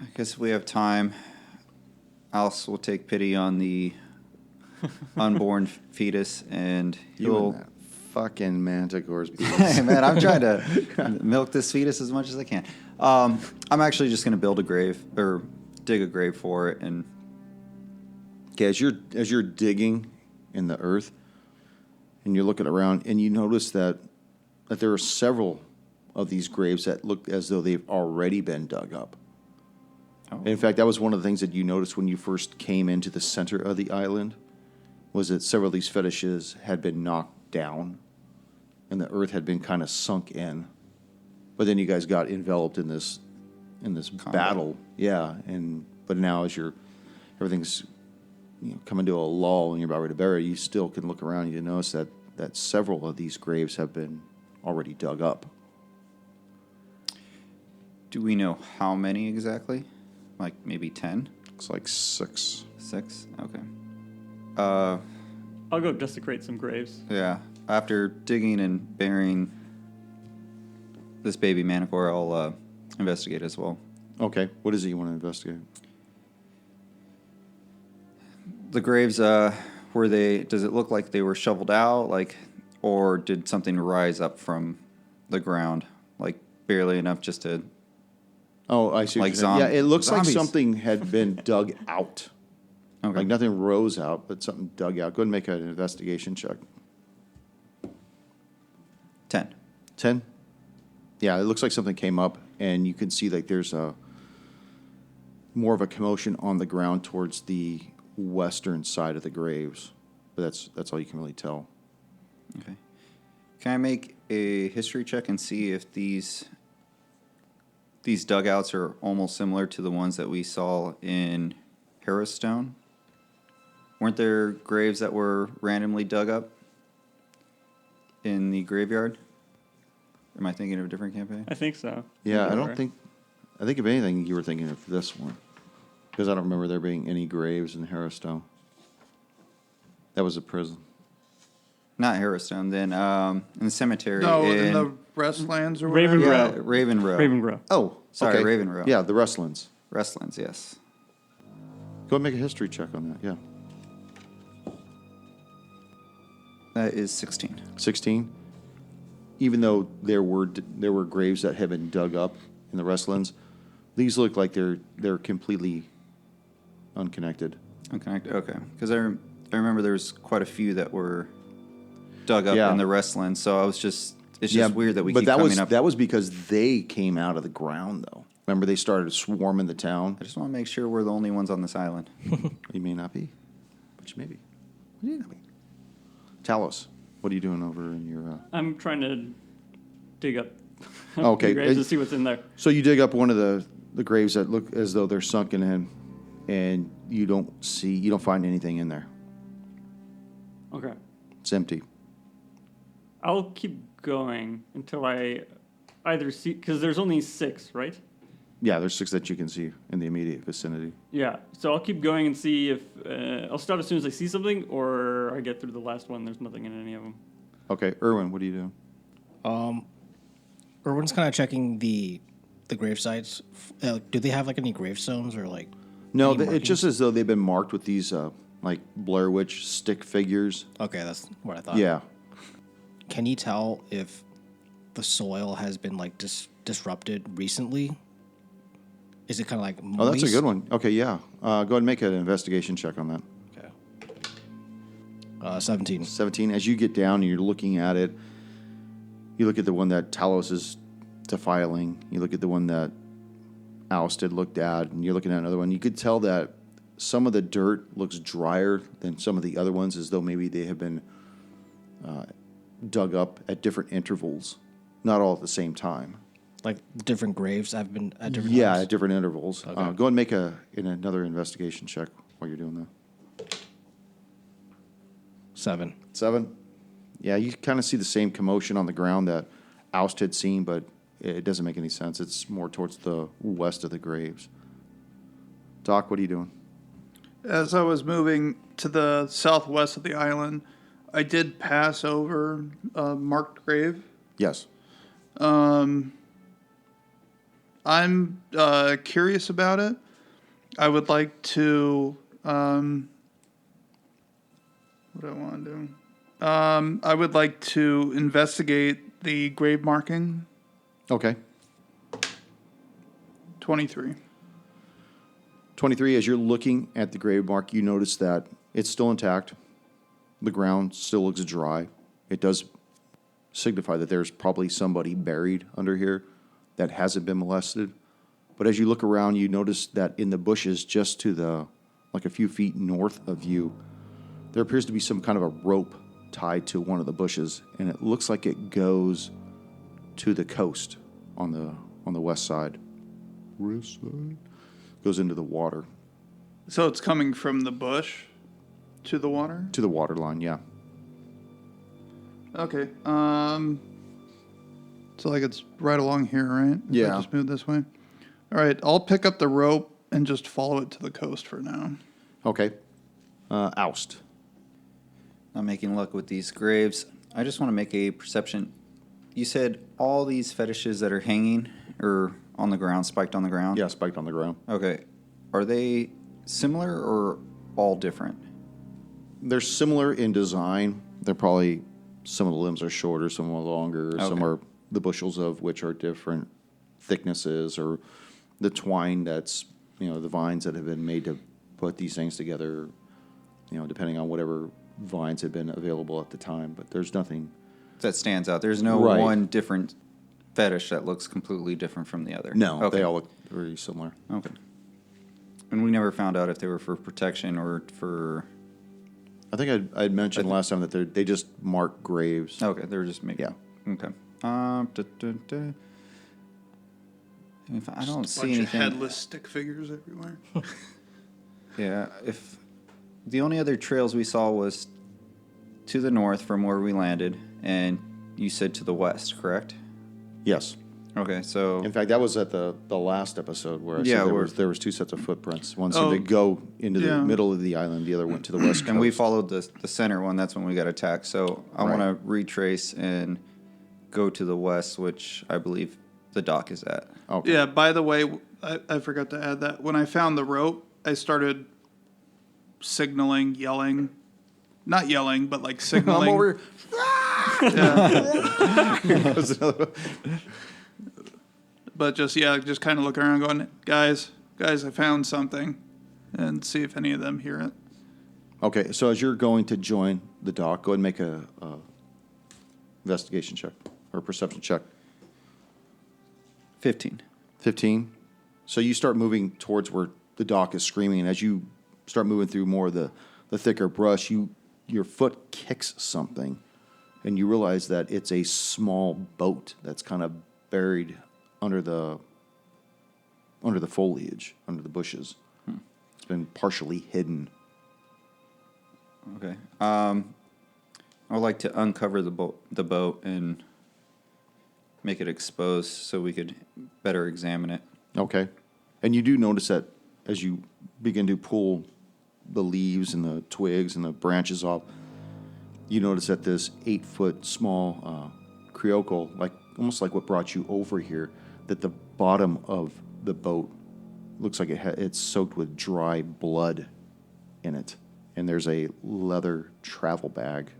I guess if we have time, Alice will take pity on the unborn fetus, and You he'll... and that fucking manticore's beast. Hey, man, I'm trying to milk this fetus as much as I can. I'm actually just going to build a grave, or dig a grave for it, and... Okay, as you're digging in the earth, and you're looking around, and you notice that there are several of these graves that look as though they've already been dug up. Oh. In fact, that was one of the things that you noticed when you first came into the center of the island, was that several of these fetishes had been knocked down, and the earth had been kind of sunk in. But then you guys got enveloped in this battle, yeah. But now as everything's coming to a lull and you're about ready to bury, you still can look around and you notice that several of these graves have been already dug up. Do we know how many exactly? Like maybe 10? Looks like 6. 6? Okay. I'll go desecrate some graves. Yeah. After digging and burying this baby manicore, I'll investigate as well. Okay, what is it you want to investigate? The graves, does it look like they were shoveled out, or did something rise up from the ground, barely enough just to... Oh, I see. Like What you're saying. Yeah, it looks zombies. like something had been dug out. Okay. Like nothing rose out, but something dug out. Go ahead and make an investigation check. 10. 10? Yeah, it looks like something came up, and you can see there's more of a commotion on the ground towards the western side of the graves. But that's all you can really tell. Okay. Can I make a history check and see if these dugouts are almost similar to the ones that we saw in Harrowstone? Weren't there graves that were randomly dug up in the graveyard? Am I thinking of a different campaign? I think so. Yeah, I Sure. think if anything, you were thinking of this one. Because I don't remember there being any graves in Harrowstone. That was a prison. Not Harrowstone, then in the cemetery. No, in the Restlands or Raven whatever. Yeah, Row. Raven Row. Raven Grow. Oh, Sorry, okay. Raven Row. Yeah, the Rustlands. Restlands, yes. Go and make a history check on that, yeah. That is 16. 16. Even though there were graves that had been dug up in the Rustlands, these look like they're completely unconnected. Unconnected, okay. Because I remember there was quite a few that were dug up Yeah. in the Restlands, so I was just It's just weird that we but keep that coming was up. that was because they came out of the ground, though. Remember, they started swarming the town. I just want to make sure we're the only ones on this island. You may not be, but you may be. You may not be. Talos, what are you doing over in your? I'm trying to dig up Okay. the graves to see what's in there. So you dig up one of the graves that look as though they're sunken in, and you don't find anything in there. Okay. It's empty. I'll keep going until I either see, because there's only 6, right? Yeah, there's 6 that you can see in the immediate vicinity. Yeah. So I'll keep going and see if I'll stop as soon as I see something, or I get through the last one. There's nothing in any of them. Okay, Erwin, what are you doing? Erwin's kind of checking the grave sites. Do they have like any gravestones or like? No, any it's just as though they've been marked with these like Blair Witch stick figures. Okay, that's what I thought. Yeah. Can you tell if the soil has been like disrupted recently? Is it kind of like moist? Oh, that's a good one. Okay, yeah. Go ahead and make an investigation check on that. Okay. 17. 17. As you get down and you're looking at it, you look at the one that Talos is defiling. You look at the one that Ousted looked at, and you're looking at another one. You could tell that some of the dirt looks drier than some of the other ones, as though maybe they have been dug up at different intervals, not all at the same time. Like different graves have been at different Yeah, times? at different intervals. Okay. Go ahead and make another investigation check while you're doing that. 7. 7. Yeah, you kind of see the same commotion on the ground that Oust had seen, but it doesn't make any sense. It's more towards the west of the graves. Doc, what are you doing? As I was moving to the southwest of the island, I did pass over a marked grave. Yes. I'm curious about it. I would like to. What do I want to do? I would like to investigate the grave marking. Okay. 23. 23, as you're looking at the grave mark, you notice that it's still intact. The ground still looks dry. It does signify that there's probably somebody buried under here that hasn't been molested. But as you look around, you notice that in the bushes just to the, like a few feet north of you, there appears to be some kind of a rope tied to one of the bushes, and it looks like it goes to the coast on the west side. West side? Goes into the water. So it's coming from the bush to the water? To the water line, yeah. Okay. So like it's right along here, right? If Yeah. I just move this way. All right. I'll pick up the rope and just follow it to the coast for now. Okay. Oust. I'm making luck with these graves. I just want to make a perception. You said all these fetishes that are hanging or on the ground, spiked on the ground? Yeah, spiked on the ground. Okay. Are they similar or all different? They're similar in design. They're probably, some of the limbs are shorter, some are longer, some are the bushels of which are different thicknesses, or the twine that's, the vines that have been made to put these things together, depending on whatever vines have been available at the time. But there's nothing That stands out. There's no Right. one different fetish that looks completely different from the other. No, Okay. they all look very similar. Okay. And we never found out if they were for protection or for. I think I'd mentioned last time that they just mark graves. Okay, they were just making. Yeah. Okay. If I don't Just a see bunch anything. of headless stick figures everywhere. Yeah. If the only other trails we saw was to the north from where we landed, and you said to the west, correct? Yes. Okay, so In fact, that was at the last episode where I Yeah, said where- there was 2 sets of footprints. One seemed to go into the Yeah. middle of the island. The other went to the west coast. and we followed the center one. That's when we got attacked. So I Right. want to retrace and go to the west, which I believe the dock is at. Okay. Yeah, by the way, I forgot to add that. When I found the rope, I started signaling, yelling. Not yelling, but like signaling. I'm over. But just kind of looking around going, guys, I found something. And see if any of them hear it. Okay, so as you're going to join the dock, go ahead and make a investigation check. or perception check? 15. 15. So you start moving towards where the dock is screaming, and as you start moving through more of the thicker brush, your foot kicks something, and you realize that it's a small boat that's kind of buried under the foliage, under the bushes. It's been partially hidden. Okay. I would like to uncover the boat and make it exposed so we could better examine it. Okay. And you do notice that as you begin to pull the leaves and the twigs and the branches off, you notice that this 8-foot small creocle, almost like what brought you over here, that the bottom of the boat looks like it's soaked with dry blood in it. And there's a leather travel bag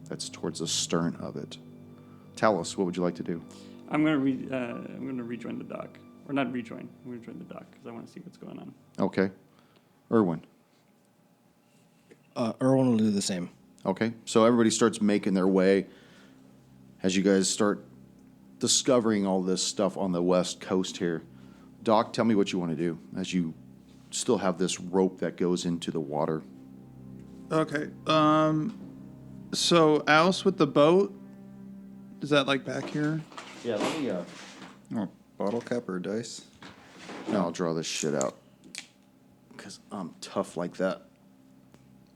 that's towards the stern of it. Talos, what would you like to do? I'm gonna rejoin the dock, or not rejoin. I'm gonna join the dock because I want to see what's going on. Okay. Irwin. Erwin will do the same. Okay. So everybody starts making their way as you guys start discovering all this stuff on the west coast here. Doc, tell me what you want to do as you still have this rope that goes into the water. Okay. So Alice with the boat, is that like back here? Yeah, let me, Oh, bottle cap or dice? I'll draw this shit out because I'm tough like that.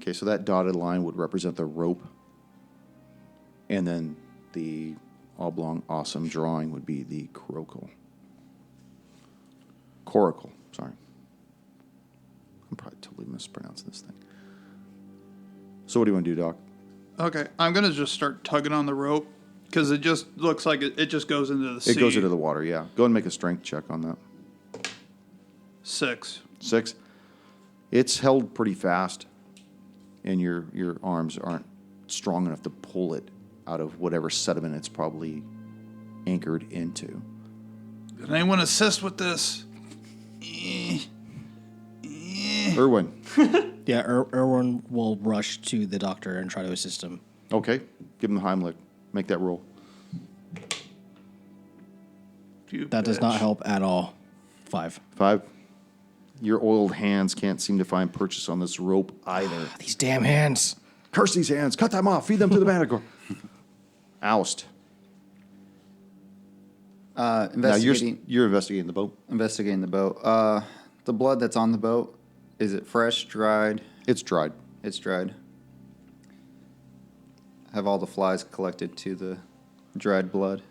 Okay, so that dotted line would represent the rope, and then the oblong awesome drawing would be the coracle. Sorry. I'm probably totally mispronouncing this thing. So what do you want to do, Doc? Okay, I'm gonna just start tugging on the rope because it just looks like it just goes into the sea. It goes into the water, yeah. Go ahead and make a strength check on that. 6. 6. It's held pretty fast, and your arms aren't strong enough to pull it out of whatever sediment it's probably anchored into. Can anyone assist with this? Irwin. Yeah, Erwin will rush to the doctor and try to assist him. Okay. Give him the Heimlich. Make that roll. That does not help at all. 5. 5. Your oiled hands can't seem to find purchase on this rope either. These damn hands. Curse these hands. Cut them off. Feed them to the manticore. Oust. Now you're investigating the boat. Investigating the boat. The blood that's on the boat, is it fresh, dried? It's dried. It's dried. Have all the flies collected to the dried blood?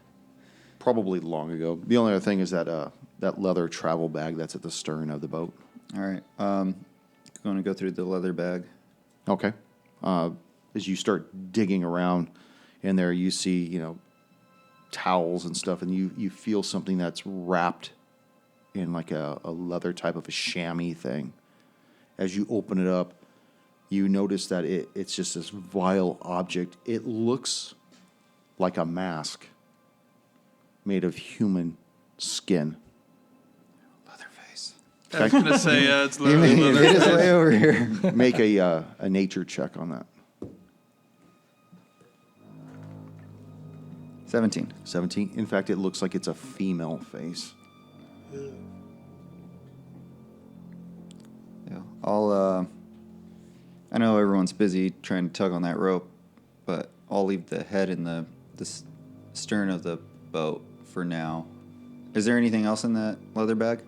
Probably long ago. The only other thing is that leather travel bag that's at the stern of the boat. All right. Going to go through the leather bag. Okay. As you start digging around in there, you see, towels and stuff, and you feel something that's wrapped in like a leather type of a chamois thing. As you open it up, you notice that it's just this vile object. It looks like a mask made of human skin. Leatherface. I was gonna say it's He literally made his way over here. Make a nature check on that. 17. 17. In fact, it looks like it's a female face. Yeah. I know everyone's busy trying to tug on that rope, but I'll leave the head in the stern of the boat for now. Is there anything else in that leather bag?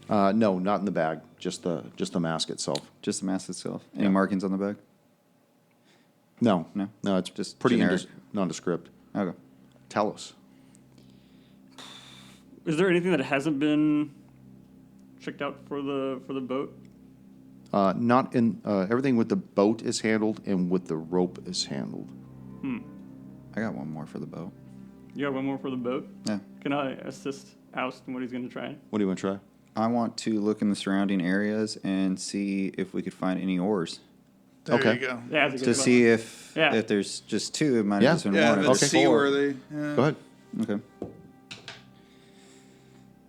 No, not in the bag. Just the mask itself. Just the mask itself. Any Yeah. markings on the bag? No, No? it's Just just pretty generic. nondescript. Okay. Talos. Is there anything that hasn't been checked out for the boat? Not in everything with the boat is handled and with the rope is handled. I got one more for the boat. You got one more for the boat? Yeah. Can I assist Oust in what he's going to try? What do you want to try? I want to look in the surrounding areas and see if we could find any oars. There Okay. you go. Yeah, that's a To good see if Yeah. there's just two, it might Yeah. have just been Yeah, one. if If it's there's four. seaworthy. Yeah. Go ahead. Okay.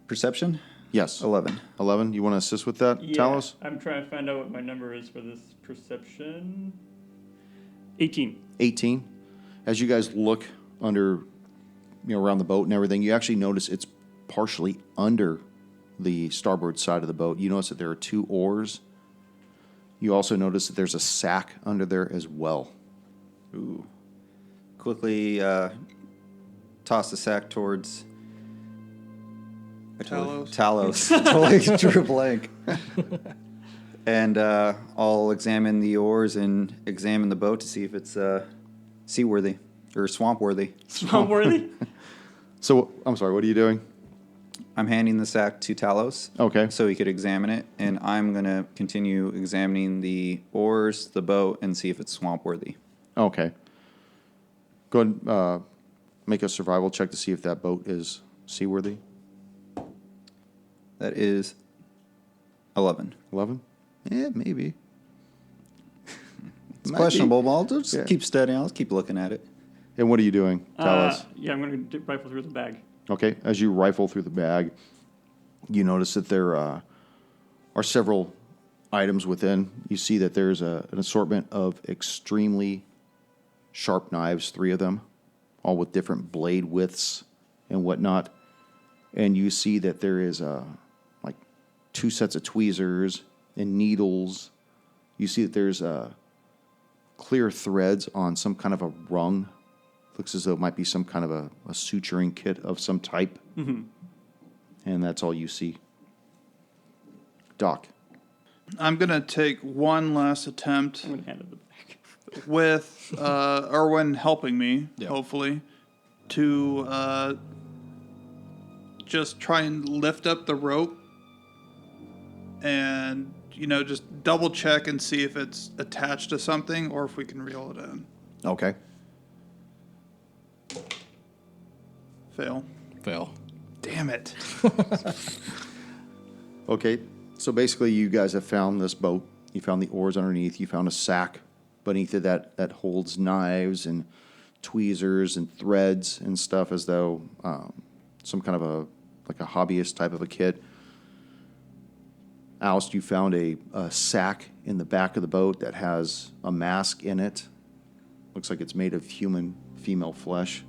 Perception? Yes. 11. 11. You want to assist with that, Yeah, Talos? I'm trying to find out what my number is for this perception. 18. 18. As you guys look under around the boat and everything, you actually notice it's partially under the starboard side of the boat. You notice that there are 2 oars. You also notice that there's a sack under there as well. Ooh. Quickly toss the sack towards Talos. Totally drew a blank. And I'll examine the oars and examine the boat to see if it's seaworthy or swamp-worthy. Swamp-worthy? So, I'm sorry, what are you doing? I'm handing the sack to Talos. Okay. So he could examine it, and I'm going to continue examining the oars, the boat, and see if it's swamp-worthy. Okay. Go ahead and make a survival check to see if that boat is seaworthy. That is 11. 11? Yeah, maybe. It's Might questionable, but I'll just Yeah. keep studying. I'll keep looking at it. And what are you doing? Tell us. Yeah, I'm going to rifle through the bag. Okay, as you rifle through the bag, you notice that there are several items within. You see that there's an assortment of extremely sharp knives, 3 of them, all with different blade widths and whatnot. And you see that there is like 2 sets of tweezers and needles. You see that there's clear threads on some kind of a rung. Looks as though it might be some kind of a suturing kit of some type. Mm-hmm. And that's all you see. Doc. I'm going to take one last attempt I'm going to hand it the bag. with Erwin helping me, hopefully, to just try and lift up the rope and, just double check and see if it's attached to something or if we can reel it in. Okay. Fail. Damn it. Okay, so basically you guys have found this boat. You found the oars underneath. You found a sack beneath it that holds knives and tweezers and threads and stuff, as though some kind of a hobbyist type of a kit. Oust, you found a sack in the back of the boat that has a mask in it. Looks like it's made of human female flesh.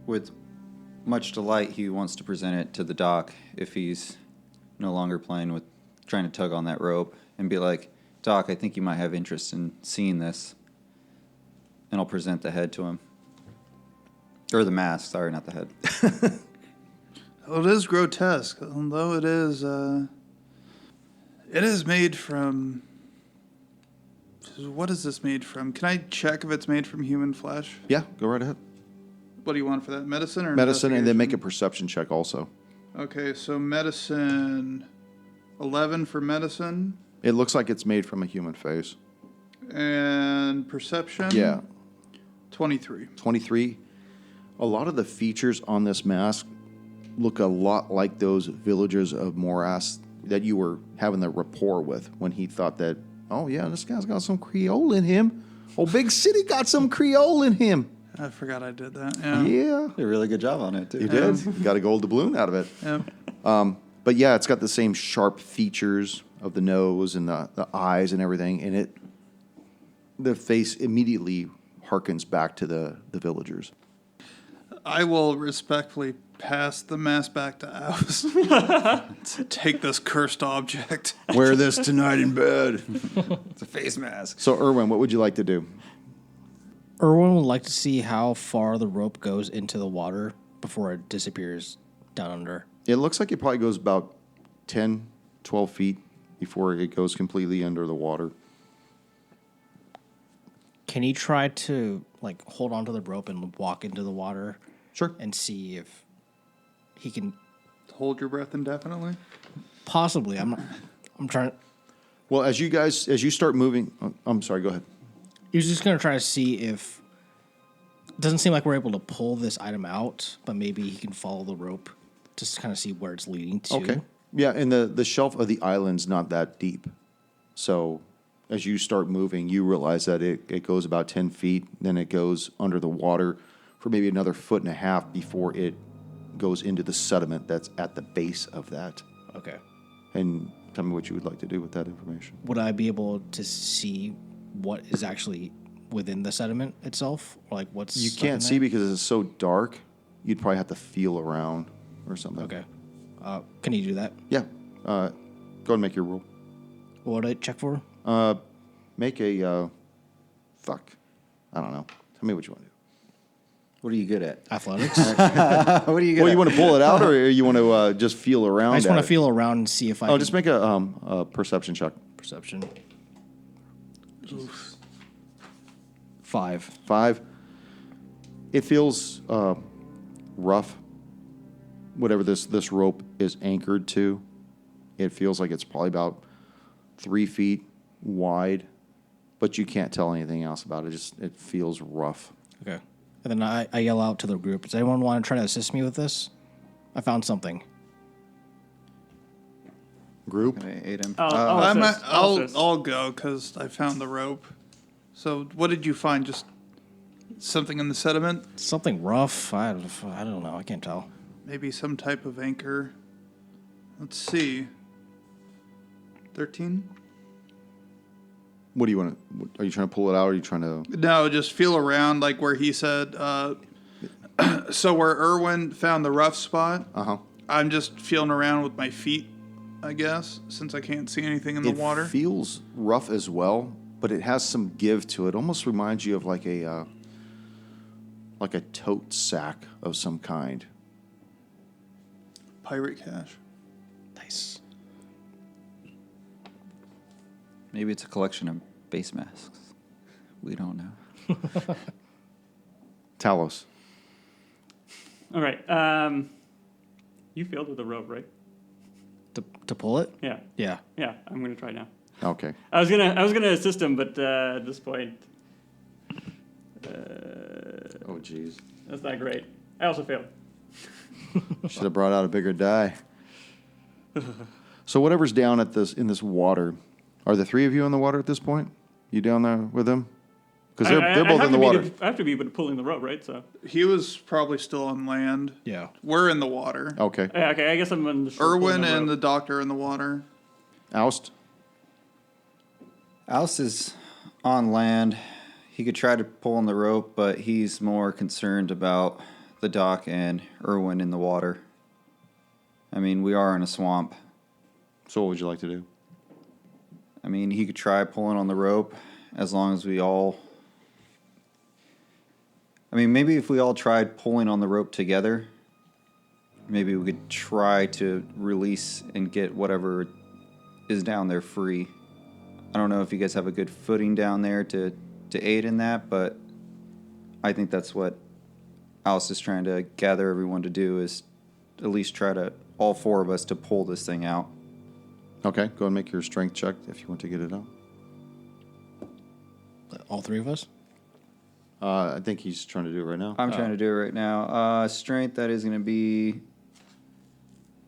With much delight, he wants to present it to the doc if he's no longer playing with trying to tug on that rope and be like, Doc, I think you might have interest in seeing this. And I'll present the head to him. Or the mask, sorry, not the head. Well, it is grotesque, although it is made from... What is this made from? Can I check if it's made from human flesh? Yeah, go right ahead. What do you want for that? Medicine or Medicine, and then make a investigation? perception check also. Okay, so medicine, 11 for medicine, It looks like it's made from a human face. and perception. Yeah. 23. 23. A lot of the features on this mask look a lot like those villagers of Morass that you were having the rapport with when he thought that, oh yeah, this guy's got some Creole in him. Oh, Big City got some Creole in him. I forgot I did that. Yeah. Yeah. Did a really good job on it, too. You did. You got a gold doubloon out of it. Yeah. But yeah, it's got the same sharp features of the nose and the eyes and everything, and the face immediately harkens back to the villagers. I will respectfully pass the mask back to Oust. Take this cursed object. Wear this tonight in bed. It's a face mask. So, Erwin, what would you like to do? Erwin would like to see how far the rope goes into the water before it disappears down under. It looks like it probably goes about 10, 12 feet before it goes completely under the water. Can he try to hold onto the rope and walk into the water? Sure. And see if he can Hold your breath indefinitely. possibly. I'm trying. Well, as you start moving, I'm sorry, go ahead. He was just gonna try to see if. It doesn't seem like we're able to pull this item out, but maybe he can follow the rope just to kind of see where it's leading to. Okay. Yeah, and the shelf of the island's not that deep. So as you start moving, you realize that it goes about 10 feet, then it goes under the water for maybe another 1.5 feet before it goes into the sediment that's at the base of that. Okay. And tell me what you would like to do with that information. Would I be able to see what is actually within the sediment itself? Or like what's You stuck in can't see there? because it's so dark. You'd probably have to feel around or something. Okay. Can you do that? Yeah. Go ahead and make your roll. What would I check for? Make a, fuck. I don't know. Tell me what you want to do. What are you good at? Athletics. What are you good Well, at? you want to pull it out or you want to just feel around I just at want to it? feel around and see if I Oh, can just make a perception check. perception. 5. 5. It feels rough. Whatever this rope is anchored to, it feels like it's probably about 3 feet wide, but you can't tell anything else about it. It feels rough. Okay. And then I yell out to the group, does anyone want to try to assist me with this? I found something. Group. Okay, Aiden. I'll go because I found the rope. So what did you find? Just something in the sediment? Something rough. I don't know. I can't tell. Maybe some type of anchor. Let's see. 13? What do you want to? Are you trying to pull it out? Or are you trying to? No, just feel around like where he said. So where Irwin found the rough spot, I'm just feeling around with my feet, I guess, since I can't see anything in the water. It feels rough as well, but it has some give to it. Almost reminds you of like a tote sack of some kind. Pirate cash. Nice. Maybe it's a collection of face masks. We don't know. Talos. All right. You failed with the rope, right? To pull it? Yeah. Yeah. Yeah. I'm gonna try now. Okay. I was gonna assist him, but at this point, Oh, jeez. that's not great. I also failed. Should have brought out a bigger die. So whatever's down in this water, are the 3 of you in the water at this point? You down there with them? Because they're both in the water. I have to be pulling the rope, right? So. He was probably still on land. Yeah. We're in the water. Okay. Yeah, okay. I guess I'm on the shore pulling Irwin the and the rope. doctor are in the water. Oust. Alice is on land. He could try to pull on the rope, but he's more concerned about the dock and Irwin in the water. I mean, we are in a swamp. So what would you like to do? I mean, he could try pulling on the rope as long as we all... I mean, maybe if we all tried pulling on the rope together, maybe we could try to release and get whatever is down there free. I don't know if you guys have a good footing down there to aid in that, but I think that's what Alice is trying to gather everyone to do, is at least try to, all 4 of us, to pull this thing out. Okay. Go ahead and make your strength check if you want to get it out. All 3 of us? I think he's trying to do it right now. I'm trying to do it right now. Strength, that is going to be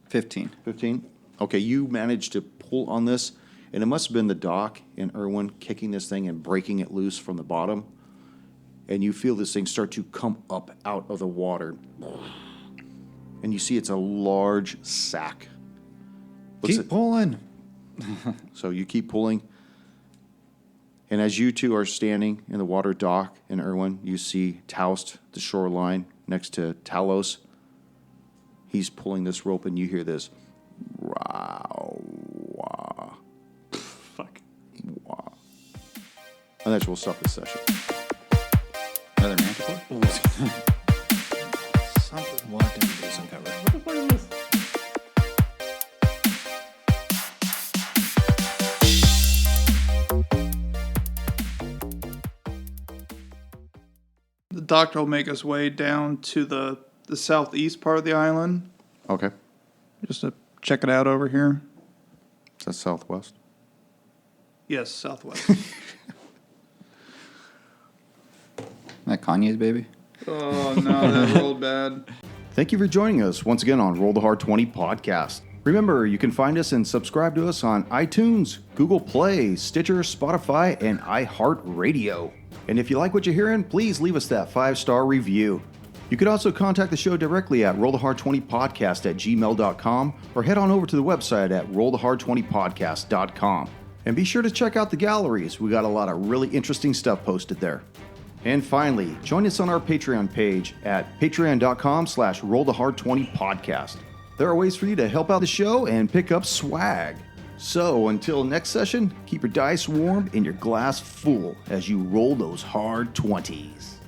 15. 15. Okay, you managed to pull on this, and it must have been the dock and Irwin kicking this thing and breaking it loose from the bottom. And you feel this thing start to come up out of the water. And you see it's a large sack. Keep pulling. So you keep pulling. And as you two are standing in the water, Doc and Irwin, you see Taust, the shoreline, next to Talos. He's pulling this rope, and you hear this. Wow, wow, Fuck. wow. And that's where we'll stop this session. Another manticore? Something. What did we do? Some cover. What the fuck is this? The doctor will make his way down to the southeast part of the island, Okay. just to check it out over here. Is that southwest? Yes, southwest. That Kanye's baby? Oh, no, that rolled bad. Thank you for joining us once again on Roll the Hard 20 podcast. Remember, you can find us and subscribe to us on iTunes, Google Play, Stitcher, Spotify, and iHeart Radio. And if you like what you're hearing, please leave us that 5-star review. You could also contact the show directly at rollthehard20podcast@gmail.com or head on over to the website at rollthehard20podcast.com. And be sure to check out the galleries. We got a lot of really interesting stuff posted there. And finally, join us on our Patreon page at patreon.com/rollthehard20podcast. There are ways for you to help out the show and pick up swag. So until next session, keep your dice warm and your glass full as you roll those hard 20s.